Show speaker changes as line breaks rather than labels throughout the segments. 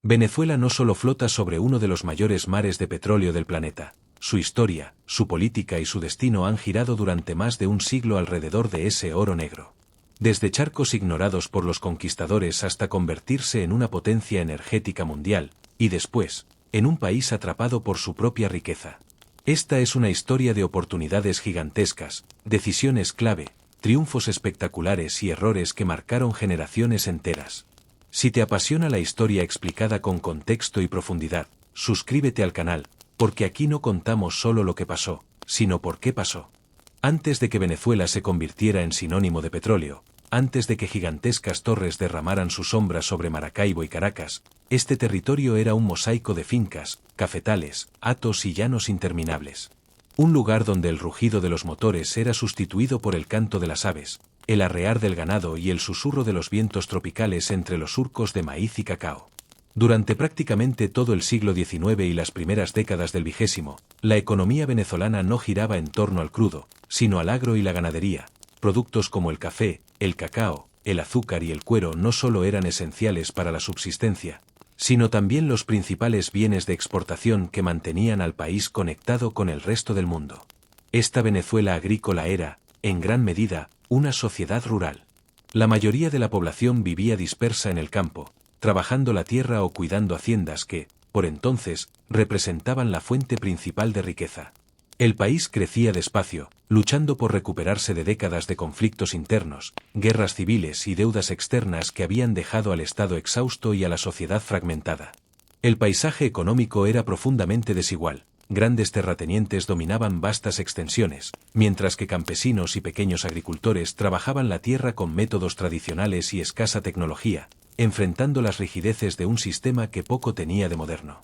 Venezuela no solo flota sobre uno de los mayores mares de petróleo del planeta, su historia, su política y su destino han girado durante más de un siglo alrededor de ese oro negro. Desde charcos ignorados por los conquistadores hasta convertirse en una potencia energética mundial, y después, en un país atrapado por su propia riqueza. Esta es una historia de oportunidades gigantescas, decisiones clave, triunfos espectaculares y errores que marcaron generaciones enteras. Si te apasiona la historia explicada con contexto y profundidad, suscríbete al canal, porque aquí no contamos solo lo que pasó, sino por qué pasó. Antes de que Venezuela se convirtiera en sinónimo de petróleo, antes de que gigantescas torres derramaran su sombra sobre Maracaibo y Caracas, este territorio era un mosaico de fincas, cafetales, hatos y llanos interminables. Un lugar donde el rugido de los motores era sustituido por el canto de las aves, el arrear del ganado y el susurro de los vientos tropicales entre los surcos de maíz y cacao. Durante prácticamente todo el siglo XIX y las primeras décadas del XX, la economía venezolana no giraba en torno al crudo, sino al agro y la ganadería. Productos como el café, el cacao, el azúcar y el cuero no solo eran esenciales para la subsistencia, sino también los principales bienes de exportación que mantenían al país conectado con el resto del mundo. Esta Venezuela agrícola era, en gran medida, una sociedad rural. La mayoría de la población vivía dispersa en el campo, trabajando la tierra o cuidando haciendas que, por entonces, representaban la fuente principal de riqueza. El país crecía despacio, luchando por recuperarse de décadas de conflictos internos, guerras civiles y deudas externas que habían dejado al Estado exhausto y a la sociedad fragmentada. El paisaje económico era profundamente desigual. Grandes terratenientes dominaban vastas extensiones, mientras que campesinos y pequeños agricultores trabajaban la tierra con métodos tradicionales y escasa tecnología, enfrentando las rigideces de un sistema que poco tenía de moderno.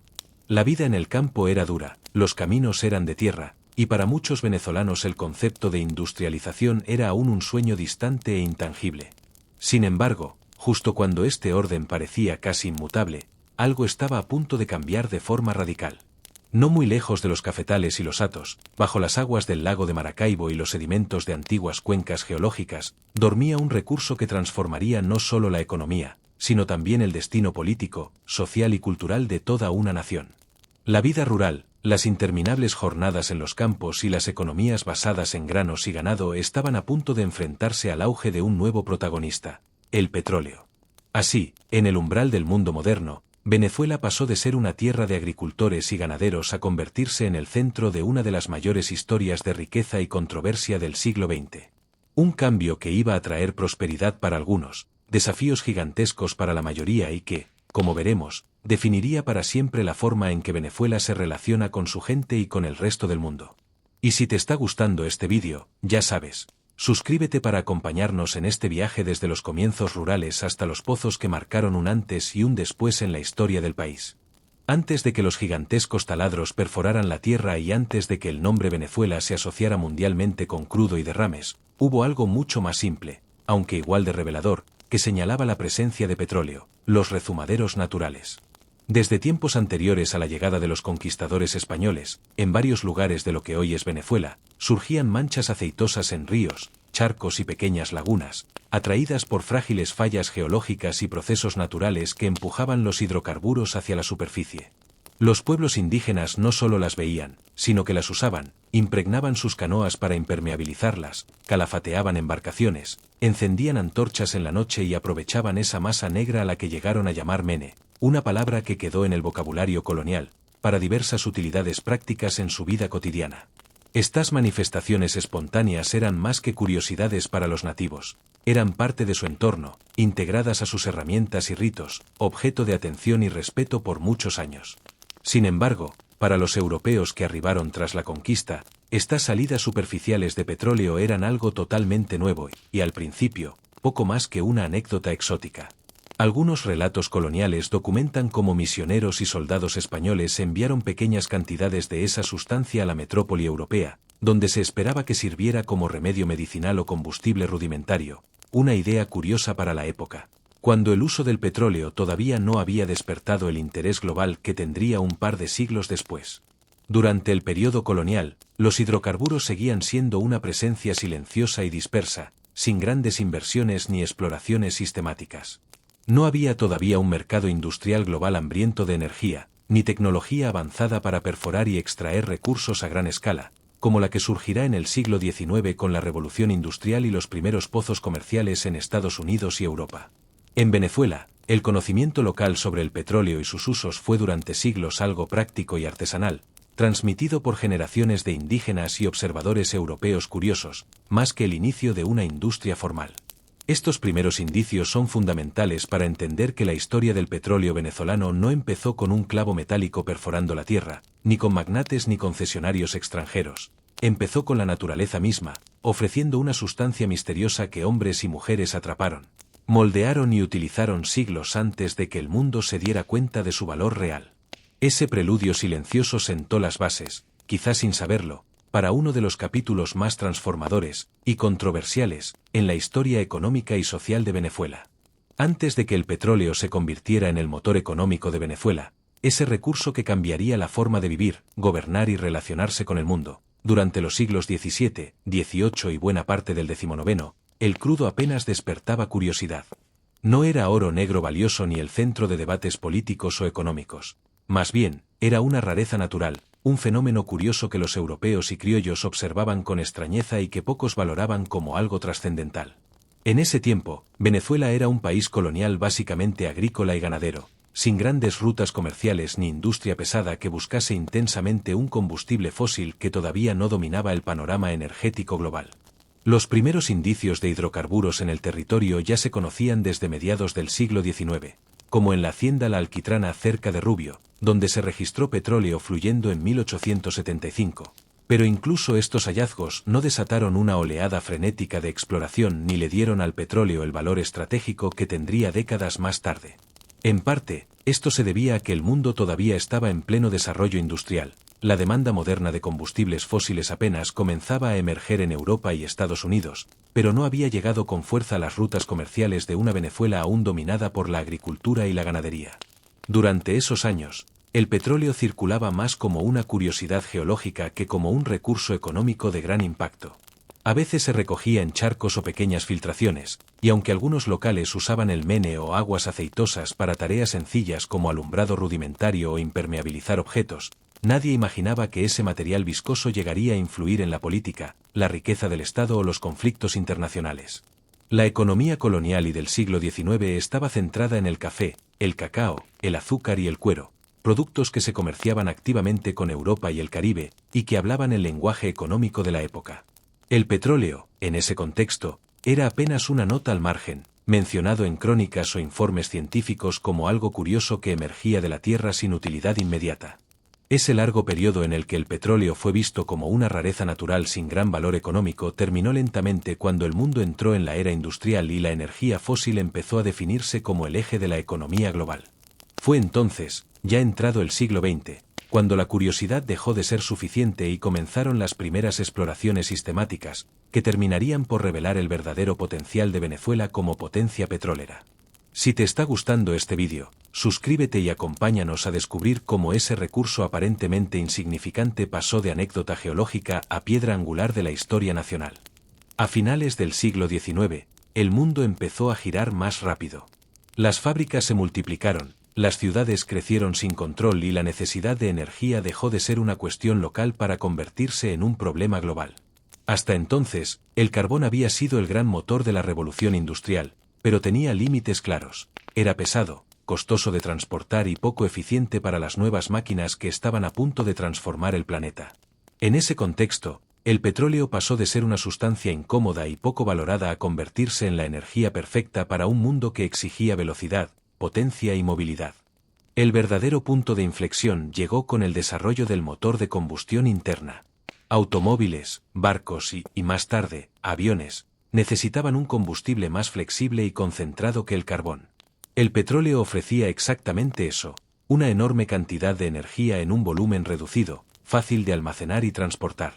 La vida en el campo era dura, los caminos eran de tierra, y para muchos venezolanos el concepto de industrialización era aún un sueño distante e intangible. Sin embargo, justo cuando este orden parecía casi inmutable, algo estaba a punto de cambiar de forma radical. No muy lejos de los cafetales y los hatos, bajo las aguas del lago de Maracaibo y los sedimentos de antiguas cuencas geológicas, dormía un recurso que transformaría no solo la economía, sino también el destino político, social y cultural de toda una nación. La vida rural, las interminables jornadas en los campos y las economías basadas en granos y ganado estaban a punto de enfrentarse al auge de un nuevo protagonista, el petróleo. Así, en el umbral del mundo moderno, Venezuela pasó de ser una tierra de agricultores y ganaderos a convertirse en el centro de una de las mayores historias de riqueza y controversia del siglo XX. Un cambio que iba a traer prosperidad para algunos, desafíos gigantescos para la mayoría y que, como veremos, definiría para siempre la forma en que Venezuela se relaciona con su gente y con el resto del mundo. Y si te está gustando este vídeo, ya sabes, suscríbete para acompañarnos en este viaje desde los comienzos rurales hasta los pozos que marcaron un antes y un después en la historia del país. Antes de que los gigantescos taladros perforaran la tierra y antes de que el nombre Venezuela se asociara mundialmente con crudo y derrames, hubo algo mucho más simple, aunque igual de revelador, que señalaba la presencia de petróleo, los rezumaderos naturales. Desde tiempos anteriores a la llegada de los conquistadores españoles, en varios lugares de lo que hoy es Venezuela, surgían manchas aceitosas en ríos, charcos y pequeñas lagunas, atraídas por frágiles fallas geológicas y procesos naturales que empujaban los hidrocarburos hacia la superficie. Los pueblos indígenas no solo las veían, sino que las usaban, impregnaban sus canoas para impermeabilizarlas, calafateaban embarcaciones, encendían antorchas en la noche y aprovechaban esa masa negra a la que llegaron a llamar mene, una palabra que quedó en el vocabulario colonial, para diversas utilidades prácticas en su vida cotidiana. Estas manifestaciones espontáneas eran más que curiosidades para los nativos, eran parte de su entorno, integradas a sus herramientas y ritos, objeto de atención y respeto por muchos años. Sin embargo, para los europeos que arribaron tras la conquista, estas salidas superficiales de petróleo eran algo totalmente nuevo y, al principio, poco más que una anécdota exótica. Algunos relatos coloniales documentan cómo misioneros y soldados españoles enviaron pequeñas cantidades de esa sustancia a la metrópoli europea, donde se esperaba que sirviera como remedio medicinal o combustible rudimentario, una idea curiosa para la época, cuando el uso del petróleo todavía no había despertado el interés global que tendría un par de siglos después. Durante el periodo colonial, los hidrocarburos seguían siendo una presencia silenciosa y dispersa, sin grandes inversiones ni exploraciones sistemáticas. No había todavía un mercado industrial global hambriento de energía, ni tecnología avanzada para perforar y extraer recursos a gran escala, como la que surgirá en el siglo XIX con la revolución industrial y los primeros pozos comerciales en Estados Unidos y Europa. En Venezuela, el conocimiento local sobre el petróleo y sus usos fue durante siglos algo práctico y artesanal, transmitido por generaciones de indígenas y observadores europeos curiosos, más que el inicio de una industria formal. Estos primeros indicios son fundamentales para entender que la historia del petróleo venezolano no empezó con un clavo metálico perforando la tierra, ni con magnates ni concesionarios extranjeros. Empezó con la naturaleza misma, ofreciendo una sustancia misteriosa que hombres y mujeres atraparon, moldearon y utilizaron siglos antes de que el mundo se diera cuenta de su valor real. Ese preludio silencioso sentó las bases, quizás sin saberlo, para uno de los capítulos más transformadores y controversiales en la historia económica y social de Venezuela. Antes de que el petróleo se convirtiera en el motor económico de Venezuela, ese recurso que cambiaría la forma de vivir, gobernar y relacionarse con el mundo, durante los siglos XVII, XVIII y buena parte del XIX, el crudo apenas despertaba curiosidad. No era oro negro valioso ni el centro de debates políticos o económicos. Más bien, era una rareza natural, un fenómeno curioso que los europeos y criollos observaban con extrañeza y que pocos valoraban como algo trascendental. En ese tiempo, Venezuela era un país colonial básicamente agrícola y ganadero, sin grandes rutas comerciales ni industria pesada que buscase intensamente un combustible fósil que todavía no dominaba el panorama energético global. Los primeros indicios de hidrocarburos en el territorio ya se conocían desde mediados del siglo XIX, como en la hacienda La Alquitrana cerca de Rubio, donde se registró petróleo fluyendo en 1875. Pero incluso estos hallazgos no desataron una oleada frenética de exploración ni le dieron al petróleo el valor estratégico que tendría décadas más tarde. En parte, esto se debía a que el mundo todavía estaba en pleno desarrollo industrial. La demanda moderna de combustibles fósiles apenas comenzaba a emerger en Europa y Estados Unidos, pero no había llegado con fuerza a las rutas comerciales de una Venezuela aún dominada por la agricultura y la ganadería. Durante esos años, el petróleo circulaba más como una curiosidad geológica que como un recurso económico de gran impacto. A veces se recogía en charcos o pequeñas filtraciones, y aunque algunos locales usaban el mene o aguas aceitosas para tareas sencillas como alumbrado rudimentario o impermeabilizar objetos, nadie imaginaba que ese material viscoso llegaría a influir en la política, la riqueza del Estado o los conflictos internacionales. La economía colonial y del siglo XIX estaba centrada en el café, el cacao, el azúcar y el cuero, productos que se comerciaban activamente con Europa y el Caribe, y que hablaban el lenguaje económico de la época. El petróleo, en ese contexto, era apenas una nota al margen, mencionado en crónicas o informes científicos como algo curioso que emergía de la tierra sin utilidad inmediata. Ese largo periodo en el que el petróleo fue visto como una rareza natural sin gran valor económico terminó lentamente cuando el mundo entró en la era industrial y la energía fósil empezó a definirse como el eje de la economía global. Fue entonces, ya entrado el siglo XX, cuando la curiosidad dejó de ser suficiente y comenzaron las primeras exploraciones sistemáticas, que terminarían por revelar el verdadero potencial de Venezuela como potencia petrolera. Si te está gustando este vídeo, suscríbete y acompáñanos a descubrir cómo ese recurso aparentemente insignificante pasó de anécdota geológica a piedra angular de la historia nacional. A finales del siglo XIX, el mundo empezó a girar más rápido. Las fábricas se multiplicaron, las ciudades crecieron sin control y la necesidad de energía dejó de ser una cuestión local para convertirse en un problema global. Hasta entonces, el carbón había sido el gran motor de la revolución industrial, pero tenía límites claros. Era pesado, costoso de transportar y poco eficiente para las nuevas máquinas que estaban a punto de transformar el planeta. En ese contexto, el petróleo pasó de ser una sustancia incómoda y poco valorada a convertirse en la energía perfecta para un mundo que exigía velocidad, potencia y movilidad. El verdadero punto de inflexión llegó con el desarrollo del motor de combustión interna. Automóviles, barcos y más tarde, aviones, necesitaban un combustible más flexible y concentrado que el carbón. El petróleo ofrecía exactamente eso, una enorme cantidad de energía en un volumen reducido, fácil de almacenar y transportar.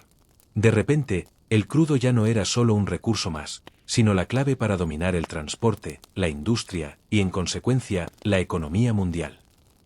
De repente, el crudo ya no era solo un recurso más, sino la clave para dominar el transporte, la industria y, en consecuencia, la economía mundial.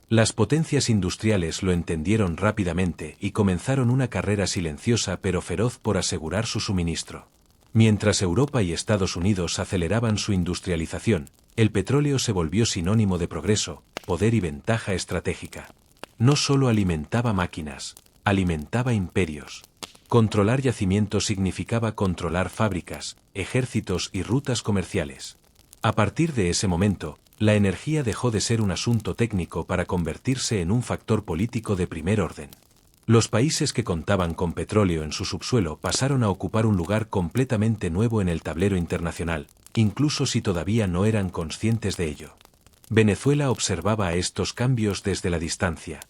Las potencias industriales lo entendieron rápidamente y comenzaron una carrera silenciosa pero feroz por asegurar su suministro. Mientras Europa y Estados Unidos aceleraban su industrialización, el petróleo se volvió sinónimo de progreso, poder y ventaja estratégica. No solo alimentaba máquinas, alimentaba imperios. Controlar yacimientos significaba controlar fábricas, ejércitos y rutas comerciales. A partir de ese momento, la energía dejó de ser un asunto técnico para convertirse en un factor político de primer orden. Los países que contaban con petróleo en su subsuelo pasaron a ocupar un lugar completamente nuevo en el tablero internacional, incluso si todavía no eran conscientes de ello. Venezuela observaba estos cambios desde la distancia.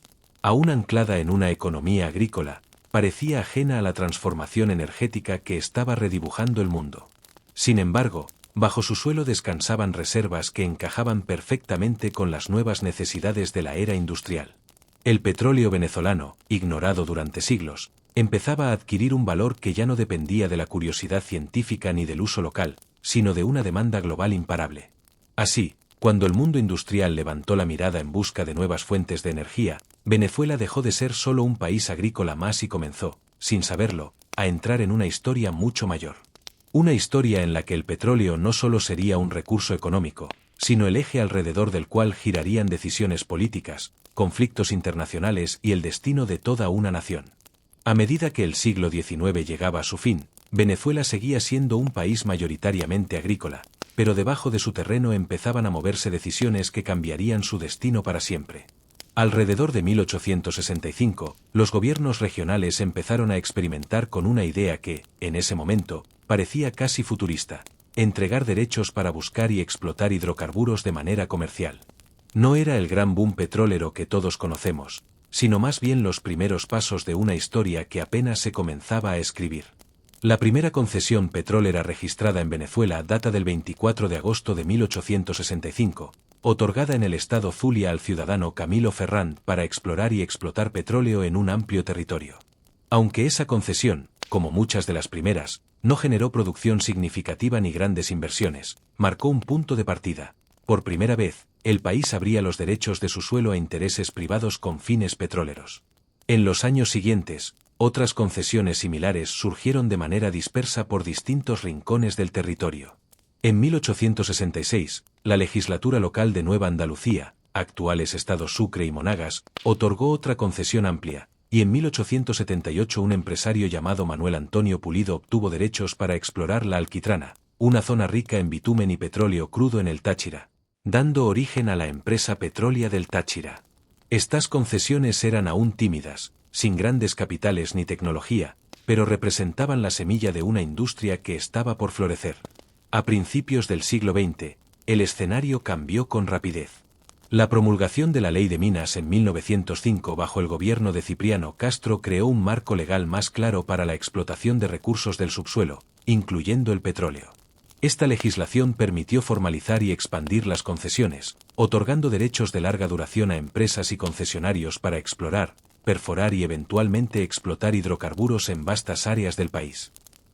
Aún anclada en una economía agrícola, parecía ajena a la transformación energética que estaba redibujando el mundo. Sin embargo, bajo su suelo descansaban reservas que encajaban perfectamente con las nuevas necesidades de la era industrial. El petróleo venezolano, ignorado durante siglos, empezaba a adquirir un valor que ya no dependía de la curiosidad científica ni del uso local, sino de una demanda global imparable. Así, cuando el mundo industrial levantó la mirada en busca de nuevas fuentes de energía, Venezuela dejó de ser solo un país agrícola más y comenzó, sin saberlo, a entrar en una historia mucho mayor. Una historia en la que el petróleo no solo sería un recurso económico, sino el eje alrededor del cual girarían decisiones políticas, conflictos internacionales y el destino de toda una nación. A medida que el siglo XIX llegaba a su fin, Venezuela seguía siendo un país mayoritariamente agrícola, pero debajo de su terreno empezaban a moverse decisiones que cambiarían su destino para siempre. Alrededor de 1865, los gobiernos regionales empezaron a experimentar con una idea que, en ese momento, parecía casi futurista: entregar derechos para buscar y explotar hidrocarburos de manera comercial. No era el gran boom petrolero que todos conocemos, sino más bien los primeros pasos de una historia que apenas se comenzaba a escribir. La primera concesión petrolera registrada en Venezuela data del 24 de agosto de 1865, otorgada en el estado Zulia al ciudadano Camilo Ferrand para explorar y explotar petróleo en un amplio territorio. Aunque esa concesión, como muchas de las primeras, no generó producción significativa ni grandes inversiones, marcó un punto de partida. Por primera vez, el país abría los derechos de su suelo a intereses privados con fines petroleros. En los años siguientes, otras concesiones similares surgieron de manera dispersa por distintos rincones del territorio. En 1866, la legislatura local de Nueva Andalucía, actuales estados Sucre y Monagas, otorgó otra concesión amplia, y en 1878 un empresario llamado Manuel Antonio Pulido obtuvo derechos para explorar la Alquitrana, una zona rica en bitumen y petróleo crudo en el Táchira, dando origen a la empresa Petrolia del Táchira. Estas concesiones eran aún tímidas, sin grandes capitales ni tecnología, pero representaban la semilla de una industria que estaba por florecer. A principios del siglo XX, el escenario cambió con rapidez. La promulgación de la Ley de Minas en 1905 bajo el gobierno de Cipriano Castro creó un marco legal más claro para la explotación de recursos del subsuelo, incluyendo el petróleo. Esta legislación permitió formalizar y expandir las concesiones, otorgando derechos de larga duración a empresas y concesionarios para explorar, perforar y eventualmente explotar hidrocarburos en vastas áreas del país.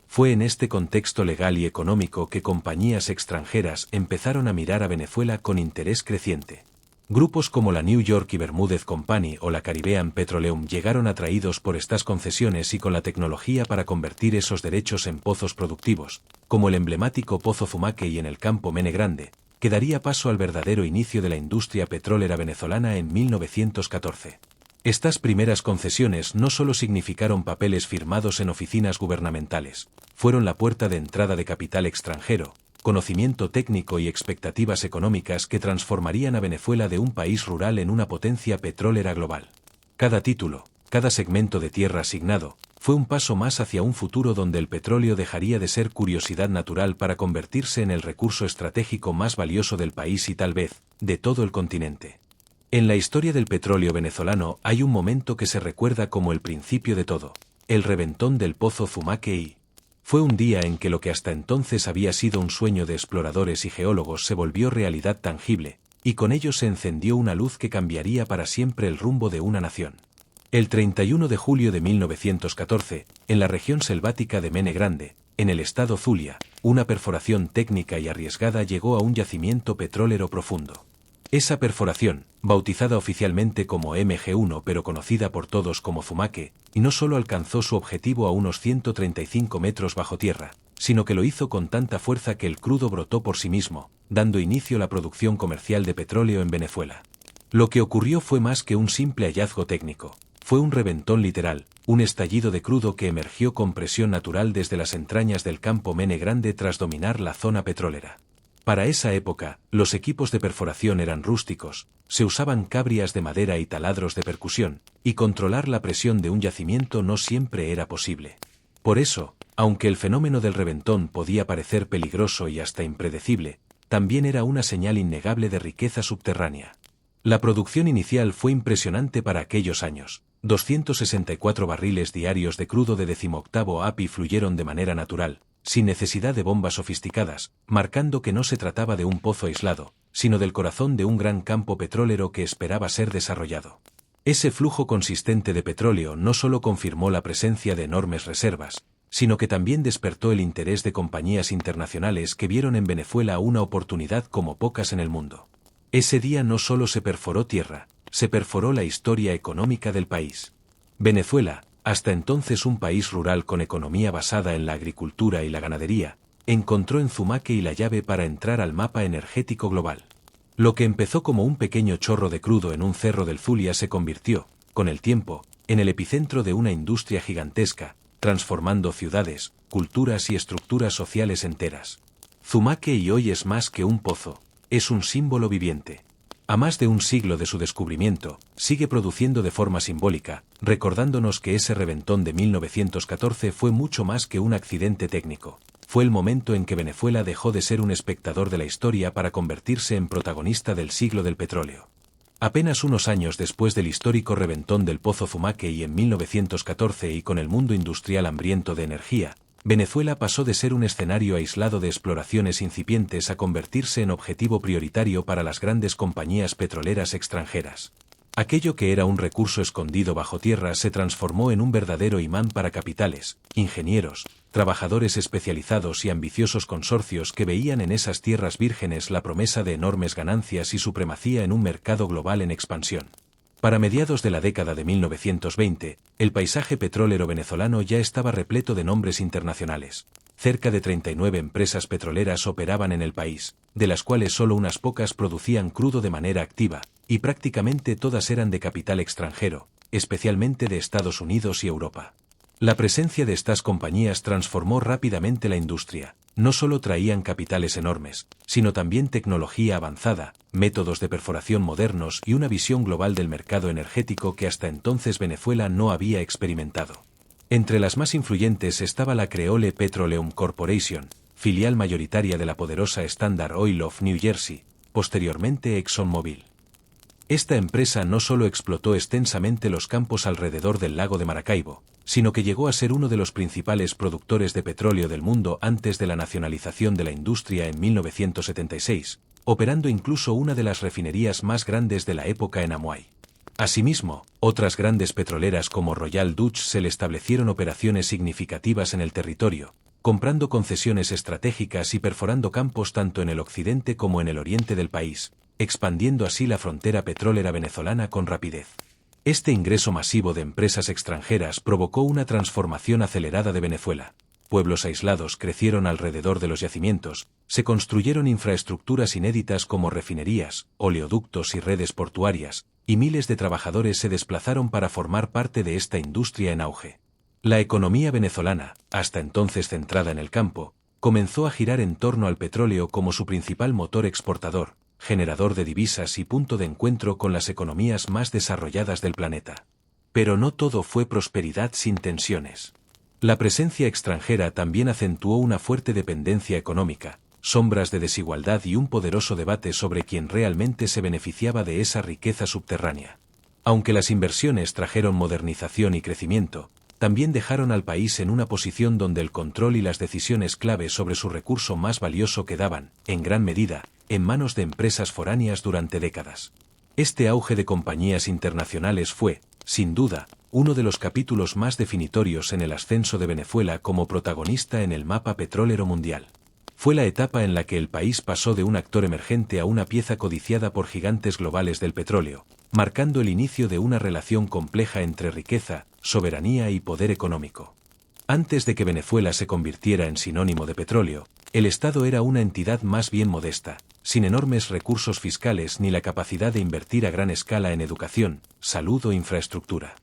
Fue en este contexto legal y económico que compañías extranjeras empezaron a mirar a Venezuela con interés creciente. Grupos como la New York y Bermúdez Company o la Caribbean Petroleum llegaron atraídos por estas concesiones y con la tecnología para convertir esos derechos en pozos productivos, como el emblemático Pozo Zumaque y en el campo Mene Grande, que daría paso al verdadero inicio de la industria petrolera venezolana en 1914. Estas primeras concesiones no solo significaron papeles firmados en oficinas gubernamentales, fueron la puerta de entrada de capital extranjero, conocimiento técnico y expectativas económicas que transformarían a Venezuela de un país rural en una potencia petrolera global. Cada título, cada segmento de tierra asignado, fue un paso más hacia un futuro donde el petróleo dejaría de ser curiosidad natural para convertirse en el recurso estratégico más valioso del país y tal vez, de todo el continente. En la historia del petróleo venezolano hay un momento que se recuerda como el principio de todo, el reventón del Pozo Zumaque y... Fue un día en que lo que hasta entonces había sido un sueño de exploradores y geólogos se volvió realidad tangible, y con ello se encendió una luz que cambiaría para siempre el rumbo de una nación. El 31 de julio de 1914, en la región selvática de Mene Grande, en el estado Zulia, una perforación técnica y arriesgada llegó a un yacimiento petrolero profundo. Esa perforación, bautizada oficialmente como MG1 pero conocida por todos como Zumaque, y no solo alcanzó su objetivo a unos 135 metros bajo tierra, sino que lo hizo con tanta fuerza que el crudo brotó por sí mismo, dando inicio a la producción comercial de petróleo en Venezuela. Lo que ocurrió fue más que un simple hallazgo técnico. Fue un reventón literal, un estallido de crudo que emergió con presión natural desde las entrañas del campo Mene Grande tras dominar la zona petrolera. Para esa época, los equipos de perforación eran rústicos, se usaban cabrias de madera y taladros de percusión, y controlar la presión de un yacimiento no siempre era posible. Por eso, aunque el fenómeno del reventón podía parecer peligroso y hasta impredecible, también era una señal innegable de riqueza subterránea. La producción inicial fue impresionante para aquellos años. 264 barriles diarios de crudo de 18º API fluyeron de manera natural, sin necesidad de bombas sofisticadas, marcando que no se trataba de un pozo aislado, sino del corazón de un gran campo petrolero que esperaba ser desarrollado. Ese flujo consistente de petróleo no solo confirmó la presencia de enormes reservas, sino que también despertó el interés de compañías internacionales que vieron en Venezuela una oportunidad como pocas en el mundo. Ese día no solo se perforó tierra, se perforó la historia económica del país. Venezuela, hasta entonces un país rural con economía basada en la agricultura y la ganadería, encontró en Zumaque la llave para entrar al mapa energético global. Lo que empezó como un pequeño chorro de crudo en un cerro del Zulia se convirtió, con el tiempo, en el epicentro de una industria gigantesca, transformando ciudades, culturas y estructuras sociales enteras. Zumaque hoy es más que un pozo, es un símbolo viviente. A más de un siglo de su descubrimiento, sigue produciendo de forma simbólica, recordándonos que ese reventón de 1914 fue mucho más que un accidente técnico. Fue el momento en que Venezuela dejó de ser un espectador de la historia para convertirse en protagonista del siglo del petróleo. Apenas unos años después del histórico reventón del Pozo Zumaque y en 1914 y con el mundo industrial hambriento de energía, Venezuela pasó de ser un escenario aislado de exploraciones incipientes a convertirse en objetivo prioritario para las grandes compañías petroleras extranjeras. Aquello que era un recurso escondido bajo tierra se transformó en un verdadero imán para capitales, ingenieros, trabajadores especializados y ambiciosos consorcios que veían en esas tierras vírgenes la promesa de enormes ganancias y supremacía en un mercado global en expansión. Para mediados de la década de 1920, el paisaje petrolero venezolano ya estaba repleto de nombres internacionales. Cerca de 39 empresas petroleras operaban en el país, de las cuales solo unas pocas producían crudo de manera activa, y prácticamente todas eran de capital extranjero, especialmente de Estados Unidos y Europa. La presencia de estas compañías transformó rápidamente la industria. No solo traían capitales enormes, sino también tecnología avanzada, métodos de perforación modernos y una visión global del mercado energético que hasta entonces Venezuela no había experimentado. Entre las más influyentes estaba la Creole Petroleum Corporation, filial mayoritaria de la poderosa Standard Oil of New Jersey, posteriormente ExxonMobil. Esta empresa no solo explotó extensamente los campos alrededor del lago de Maracaibo, sino que llegó a ser uno de los principales productores de petróleo del mundo antes de la nacionalización de la industria en 1976, operando incluso una de las refinerías más grandes de la época en Amuay. Asimismo, otras grandes petroleras como Royal Dutch Shell establecieron operaciones significativas en el territorio, comprando concesiones estratégicas y perforando campos tanto en el occidente como en el oriente del país, expandiendo así la frontera petrolera venezolana con rapidez. Este ingreso masivo de empresas extranjeras provocó una transformación acelerada de Venezuela. Pueblos aislados crecieron alrededor de los yacimientos, se construyeron infraestructuras inéditas como refinerías, oleoductos y redes portuarias, y miles de trabajadores se desplazaron para formar parte de esta industria en auge. La economía venezolana, hasta entonces centrada en el campo, comenzó a girar en torno al petróleo como su principal motor exportador, generador de divisas y punto de encuentro con las economías más desarrolladas del planeta. Pero no todo fue prosperidad sin tensiones. La presencia extranjera también acentuó una fuerte dependencia económica, sombras de desigualdad y un poderoso debate sobre quién realmente se beneficiaba de esa riqueza subterránea. Aunque las inversiones trajeron modernización y crecimiento, también dejaron al país en una posición donde el control y las decisiones clave sobre su recurso más valioso quedaban, en gran medida, en manos de empresas foráneas durante décadas. Este auge de compañías internacionales fue, sin duda, uno de los capítulos más definitorios en el ascenso de Venezuela como protagonista en el mapa petrolero mundial. Fue la etapa en la que el país pasó de un actor emergente a una pieza codiciada por gigantes globales del petróleo, marcando el inicio de una relación compleja entre riqueza, soberanía y poder económico. Antes de que Venezuela se convirtiera en sinónimo de petróleo, el Estado era una entidad más bien modesta, sin enormes recursos fiscales ni la capacidad de invertir a gran escala en educación, salud o infraestructura.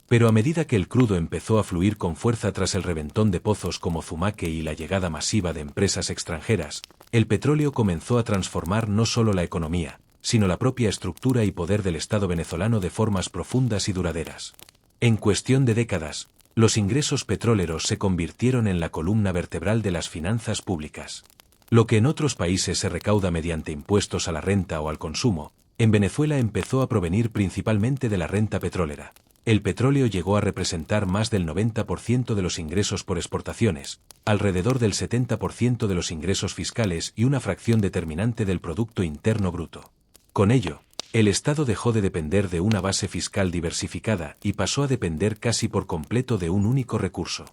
Pero a medida que el crudo empezó a fluir con fuerza tras el reventón de pozos como Zumaque y la llegada masiva de empresas extranjeras, el petróleo comenzó a transformar no solo la economía, sino la propia estructura y poder del Estado venezolano de formas profundas y duraderas. En cuestión de décadas, los ingresos petroleros se convirtieron en la columna vertebral de las finanzas públicas. Lo que en otros países se recauda mediante impuestos a la renta o al consumo, en Venezuela empezó a provenir principalmente de la renta petrolera. El petróleo llegó a representar más del 90% de los ingresos por exportaciones, alrededor del 70% de los ingresos fiscales y una fracción determinante del Producto Interno Bruto. Con ello, el Estado dejó de depender de una base fiscal diversificada y pasó a depender casi por completo de un único recurso.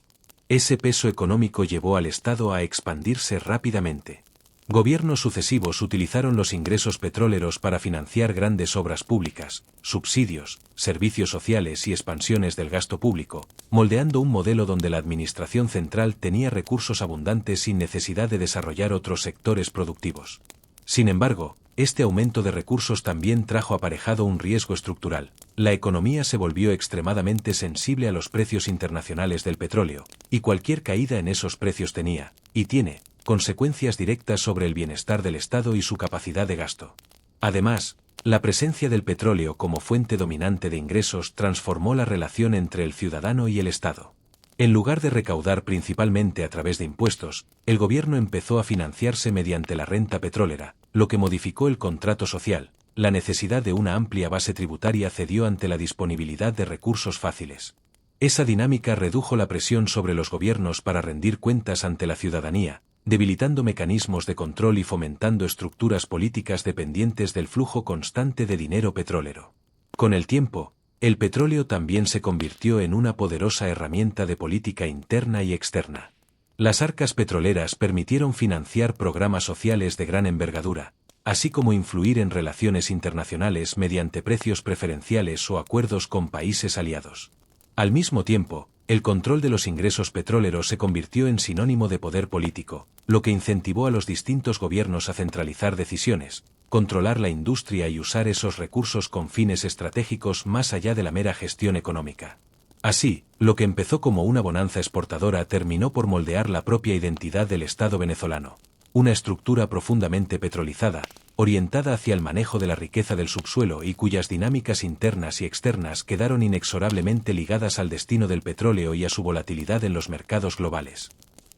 Ese peso económico llevó al Estado a expandirse rápidamente. Gobiernos sucesivos utilizaron los ingresos petroleros para financiar grandes obras públicas, subsidios, servicios sociales y expansiones del gasto público, moldeando un modelo donde la administración central tenía recursos abundantes sin necesidad de desarrollar otros sectores productivos. Sin embargo, este aumento de recursos también trajo aparejado un riesgo estructural. La economía se volvió extremadamente sensible a los precios internacionales del petróleo, y cualquier caída en esos precios tenía, y tiene, consecuencias directas sobre el bienestar del Estado y su capacidad de gasto. Además, la presencia del petróleo como fuente dominante de ingresos transformó la relación entre el ciudadano y el Estado. En lugar de recaudar principalmente a través de impuestos, el gobierno empezó a financiarse mediante la renta petrolera, lo que modificó el contrato social. La necesidad de una amplia base tributaria cedió ante la disponibilidad de recursos fáciles. Esa dinámica redujo la presión sobre los gobiernos para rendir cuentas ante la ciudadanía, debilitando mecanismos de control y fomentando estructuras políticas dependientes del flujo constante de dinero petrolero. Con el tiempo, el petróleo también se convirtió en una poderosa herramienta de política interna y externa. Las arcas petroleras permitieron financiar programas sociales de gran envergadura, así como influir en relaciones internacionales mediante precios preferenciales o acuerdos con países aliados. Al mismo tiempo, el control de los ingresos petroleros se convirtió en sinónimo de poder político, lo que incentivó a los distintos gobiernos a centralizar decisiones, controlar la industria y usar esos recursos con fines estratégicos más allá de la mera gestión económica. Así, lo que empezó como una bonanza exportadora terminó por moldear la propia identidad del Estado venezolano, una estructura profundamente petrolizada, orientada hacia el manejo de la riqueza del subsuelo y cuyas dinámicas internas y externas quedaron inexorablemente ligadas al destino del petróleo y a su volatilidad en los mercados globales.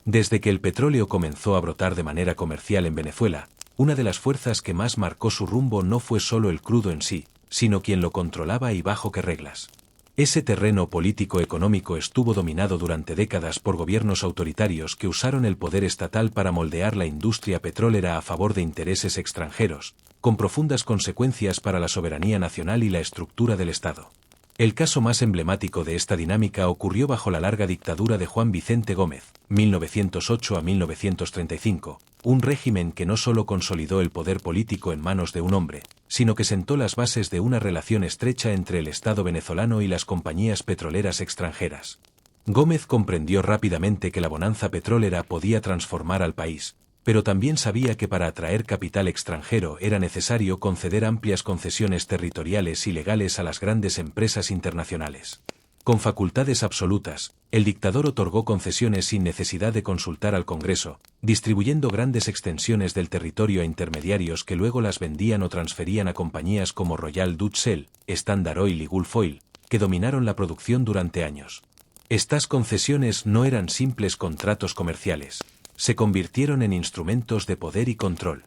Desde que el petróleo comenzó a brotar de manera comercial en Venezuela, una de las fuerzas que más marcó su rumbo no fue solo el crudo en sí, sino quien lo controlaba y bajo qué reglas. Ese terreno político-económico estuvo dominado durante décadas por gobiernos autoritarios que usaron el poder estatal para moldear la industria petrolera a favor de intereses extranjeros, con profundas consecuencias para la soberanía nacional y la estructura del Estado. El caso más emblemático de esta dinámica ocurrió bajo la larga dictadura de Juan Vicente Gómez, 1908 a 1935, un régimen que no solo consolidó el poder político en manos de un hombre, sino que sentó las bases de una relación estrecha entre el Estado venezolano y las compañías petroleras extranjeras. Gómez comprendió rápidamente que la bonanza petrolera podía transformar al país, pero también sabía que para atraer capital extranjero era necesario conceder amplias concesiones territoriales y legales a las grandes empresas internacionales. Con facultades absolutas, el dictador otorgó concesiones sin necesidad de consultar al Congreso, distribuyendo grandes extensiones del territorio a intermediarios que luego las vendían o transferían a compañías como Royal Dutch Shell, Standard Oil y Gulf Oil, que dominaron la producción durante años. Estas concesiones no eran simples contratos comerciales. Se convirtieron en instrumentos de poder y control.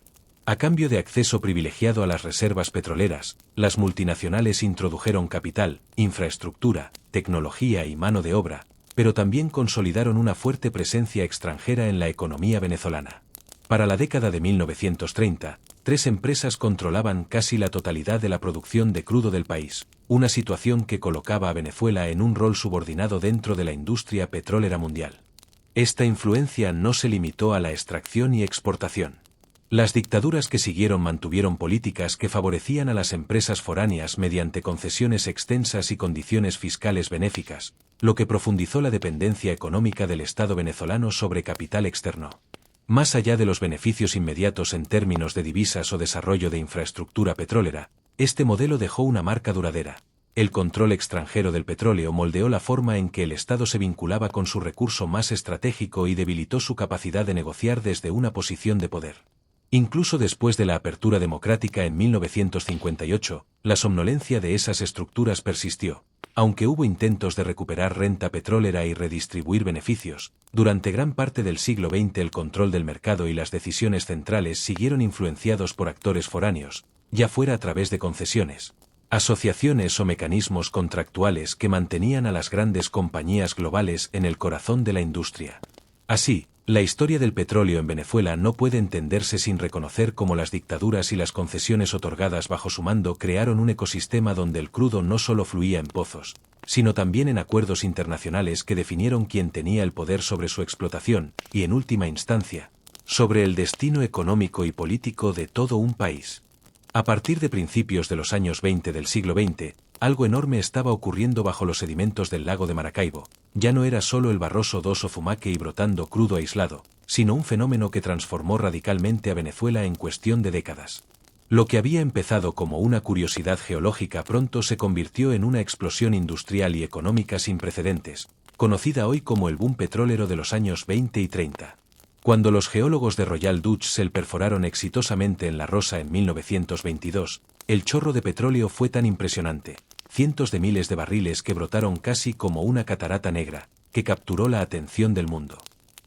A cambio de acceso privilegiado a las reservas petroleras, las multinacionales introdujeron capital, infraestructura, tecnología y mano de obra, pero también consolidaron una fuerte presencia extranjera en la economía venezolana. Para la década de 1930, 3 empresas controlaban casi la totalidad de la producción de crudo del país, una situación que colocaba a Venezuela en un rol subordinado dentro de la industria petrolera mundial. Esta influencia no se limitó a la extracción y exportación. Las dictaduras que siguieron mantuvieron políticas que favorecían a las empresas foráneas mediante concesiones extensas y condiciones fiscales benéficas, lo que profundizó la dependencia económica del Estado venezolano sobre capital externo. Más allá de los beneficios inmediatos en términos de divisas o desarrollo de infraestructura petrolera, este modelo dejó una marca duradera. El control extranjero del petróleo moldeó la forma en que el Estado se vinculaba con su recurso más estratégico y debilitó su capacidad de negociar desde una posición de poder. Incluso después de la apertura democrática en 1958, la somnolencia de esas estructuras persistió. Aunque hubo intentos de recuperar renta petrolera y redistribuir beneficios, durante gran parte del siglo XX el control del mercado y las decisiones centrales siguieron influenciados por actores foráneos, ya fuera a través de concesiones, asociaciones o mecanismos contractuales que mantenían a las grandes compañías globales en el corazón de la industria. Así, la historia del petróleo en Venezuela no puede entenderse sin reconocer cómo las dictaduras y las concesiones otorgadas bajo su mando crearon un ecosistema donde el crudo no solo fluía en pozos, sino también en acuerdos internacionales que definieron quién tenía el poder sobre su explotación, y en última instancia, sobre el destino económico y político de todo un país. A partir de principios de los años 20 del siglo XX, algo enorme estaba ocurriendo bajo los sedimentos del lago de Maracaibo. Ya no era solo el barroso do Sofumaque y brotando crudo aislado, sino un fenómeno que transformó radicalmente a Venezuela en cuestión de décadas. Lo que había empezado como una curiosidad geológica pronto se convirtió en una explosión industrial y económica sin precedentes, conocida hoy como el boom petrolero de los años 20 y 30. Cuando los geólogos de Royal Dutch Shell perforaron exitosamente en La Rosa en 1922, el chorro de petróleo fue tan impresionante, cientos de miles de barriles que brotaron casi como una catarata negra, que capturó la atención del mundo.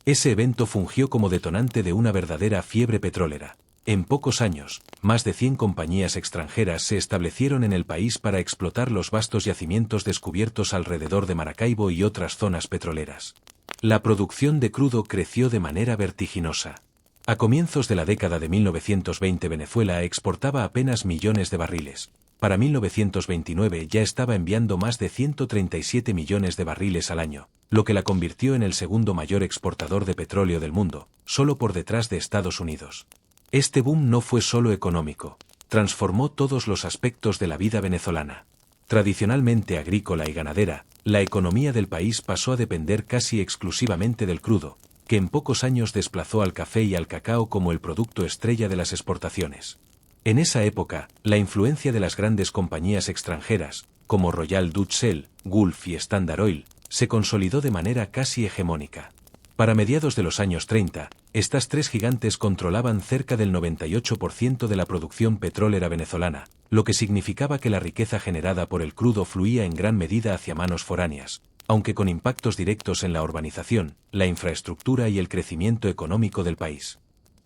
Ese evento fungió como detonante de una verdadera fiebre petrolera. En pocos años, más de 100 compañías extranjeras se establecieron en el país para explotar los vastos yacimientos descubiertos alrededor de Maracaibo y otras zonas petroleras. La producción de crudo creció de manera vertiginosa. A comienzos de la década de 1920 Venezuela exportaba apenas millones de barriles. Para 1929 ya estaba enviando más de 137 millones de barriles al año, lo que la convirtió en el segundo mayor exportador de petróleo del mundo, solo por detrás de Estados Unidos. Este boom no fue solo económico, transformó todos los aspectos de la vida venezolana. Tradicionalmente agrícola y ganadera, la economía del país pasó a depender casi exclusivamente del crudo, que en pocos años desplazó al café y al cacao como el producto estrella de las exportaciones. En esa época, la influencia de las grandes compañías extranjeras, como Royal Dutch Shell, Gulf y Standard Oil, se consolidó de manera casi hegemónica. Para mediados de los años 30, estas tres gigantes controlaban cerca del 98% de la producción petrolera venezolana, lo que significaba que la riqueza generada por el crudo fluía en gran medida hacia manos foráneas, aunque con impactos directos en la urbanización, la infraestructura y el crecimiento económico del país.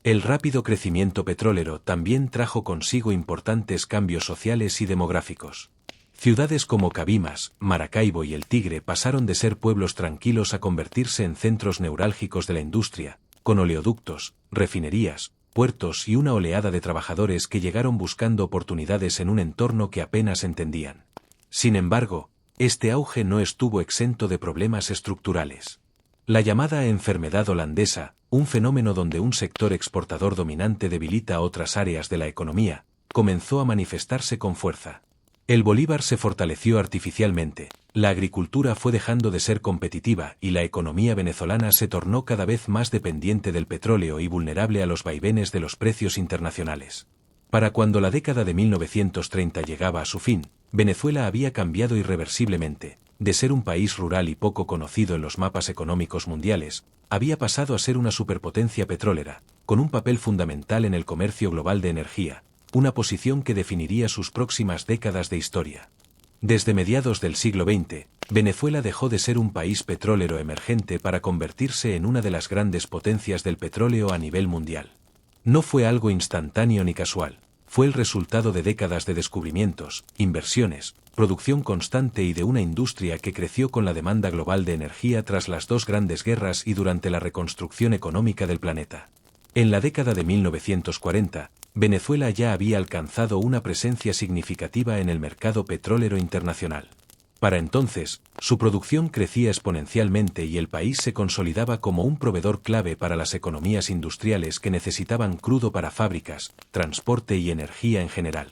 El rápido crecimiento petrolero también trajo consigo importantes cambios sociales y demográficos. Ciudades como Cabimas, Maracaibo y El Tigre pasaron de ser pueblos tranquilos a convertirse en centros neurálgicos de la industria, con oleoductos, refinerías, puertos y una oleada de trabajadores que llegaron buscando oportunidades en un entorno que apenas entendían. Sin embargo, este auge no estuvo exento de problemas estructurales. La llamada enfermedad holandesa, un fenómeno donde un sector exportador dominante debilita otras áreas de la economía, comenzó a manifestarse con fuerza. El bolívar se fortaleció artificialmente, la agricultura fue dejando de ser competitiva y la economía venezolana se tornó cada vez más dependiente del petróleo y vulnerable a los vaivenes de los precios internacionales. Para cuando la década de 1930 llegaba a su fin, Venezuela había cambiado irreversiblemente. De ser un país rural y poco conocido en los mapas económicos mundiales, había pasado a ser una superpotencia petrolera, con un papel fundamental en el comercio global de energía, una posición que definiría sus próximas décadas de historia. Desde mediados del siglo XX, Venezuela dejó de ser un país petrolero emergente para convertirse en una de las grandes potencias del petróleo a nivel mundial. No fue algo instantáneo ni casual, fue el resultado de décadas de descubrimientos, inversiones, producción constante y de una industria que creció con la demanda global de energía tras las dos grandes guerras y durante la reconstrucción económica del planeta. En la década de 1940, Venezuela ya había alcanzado una presencia significativa en el mercado petrolero internacional. Para entonces, su producción crecía exponencialmente y el país se consolidaba como un proveedor clave para las economías industriales que necesitaban crudo para fábricas, transporte y energía en general.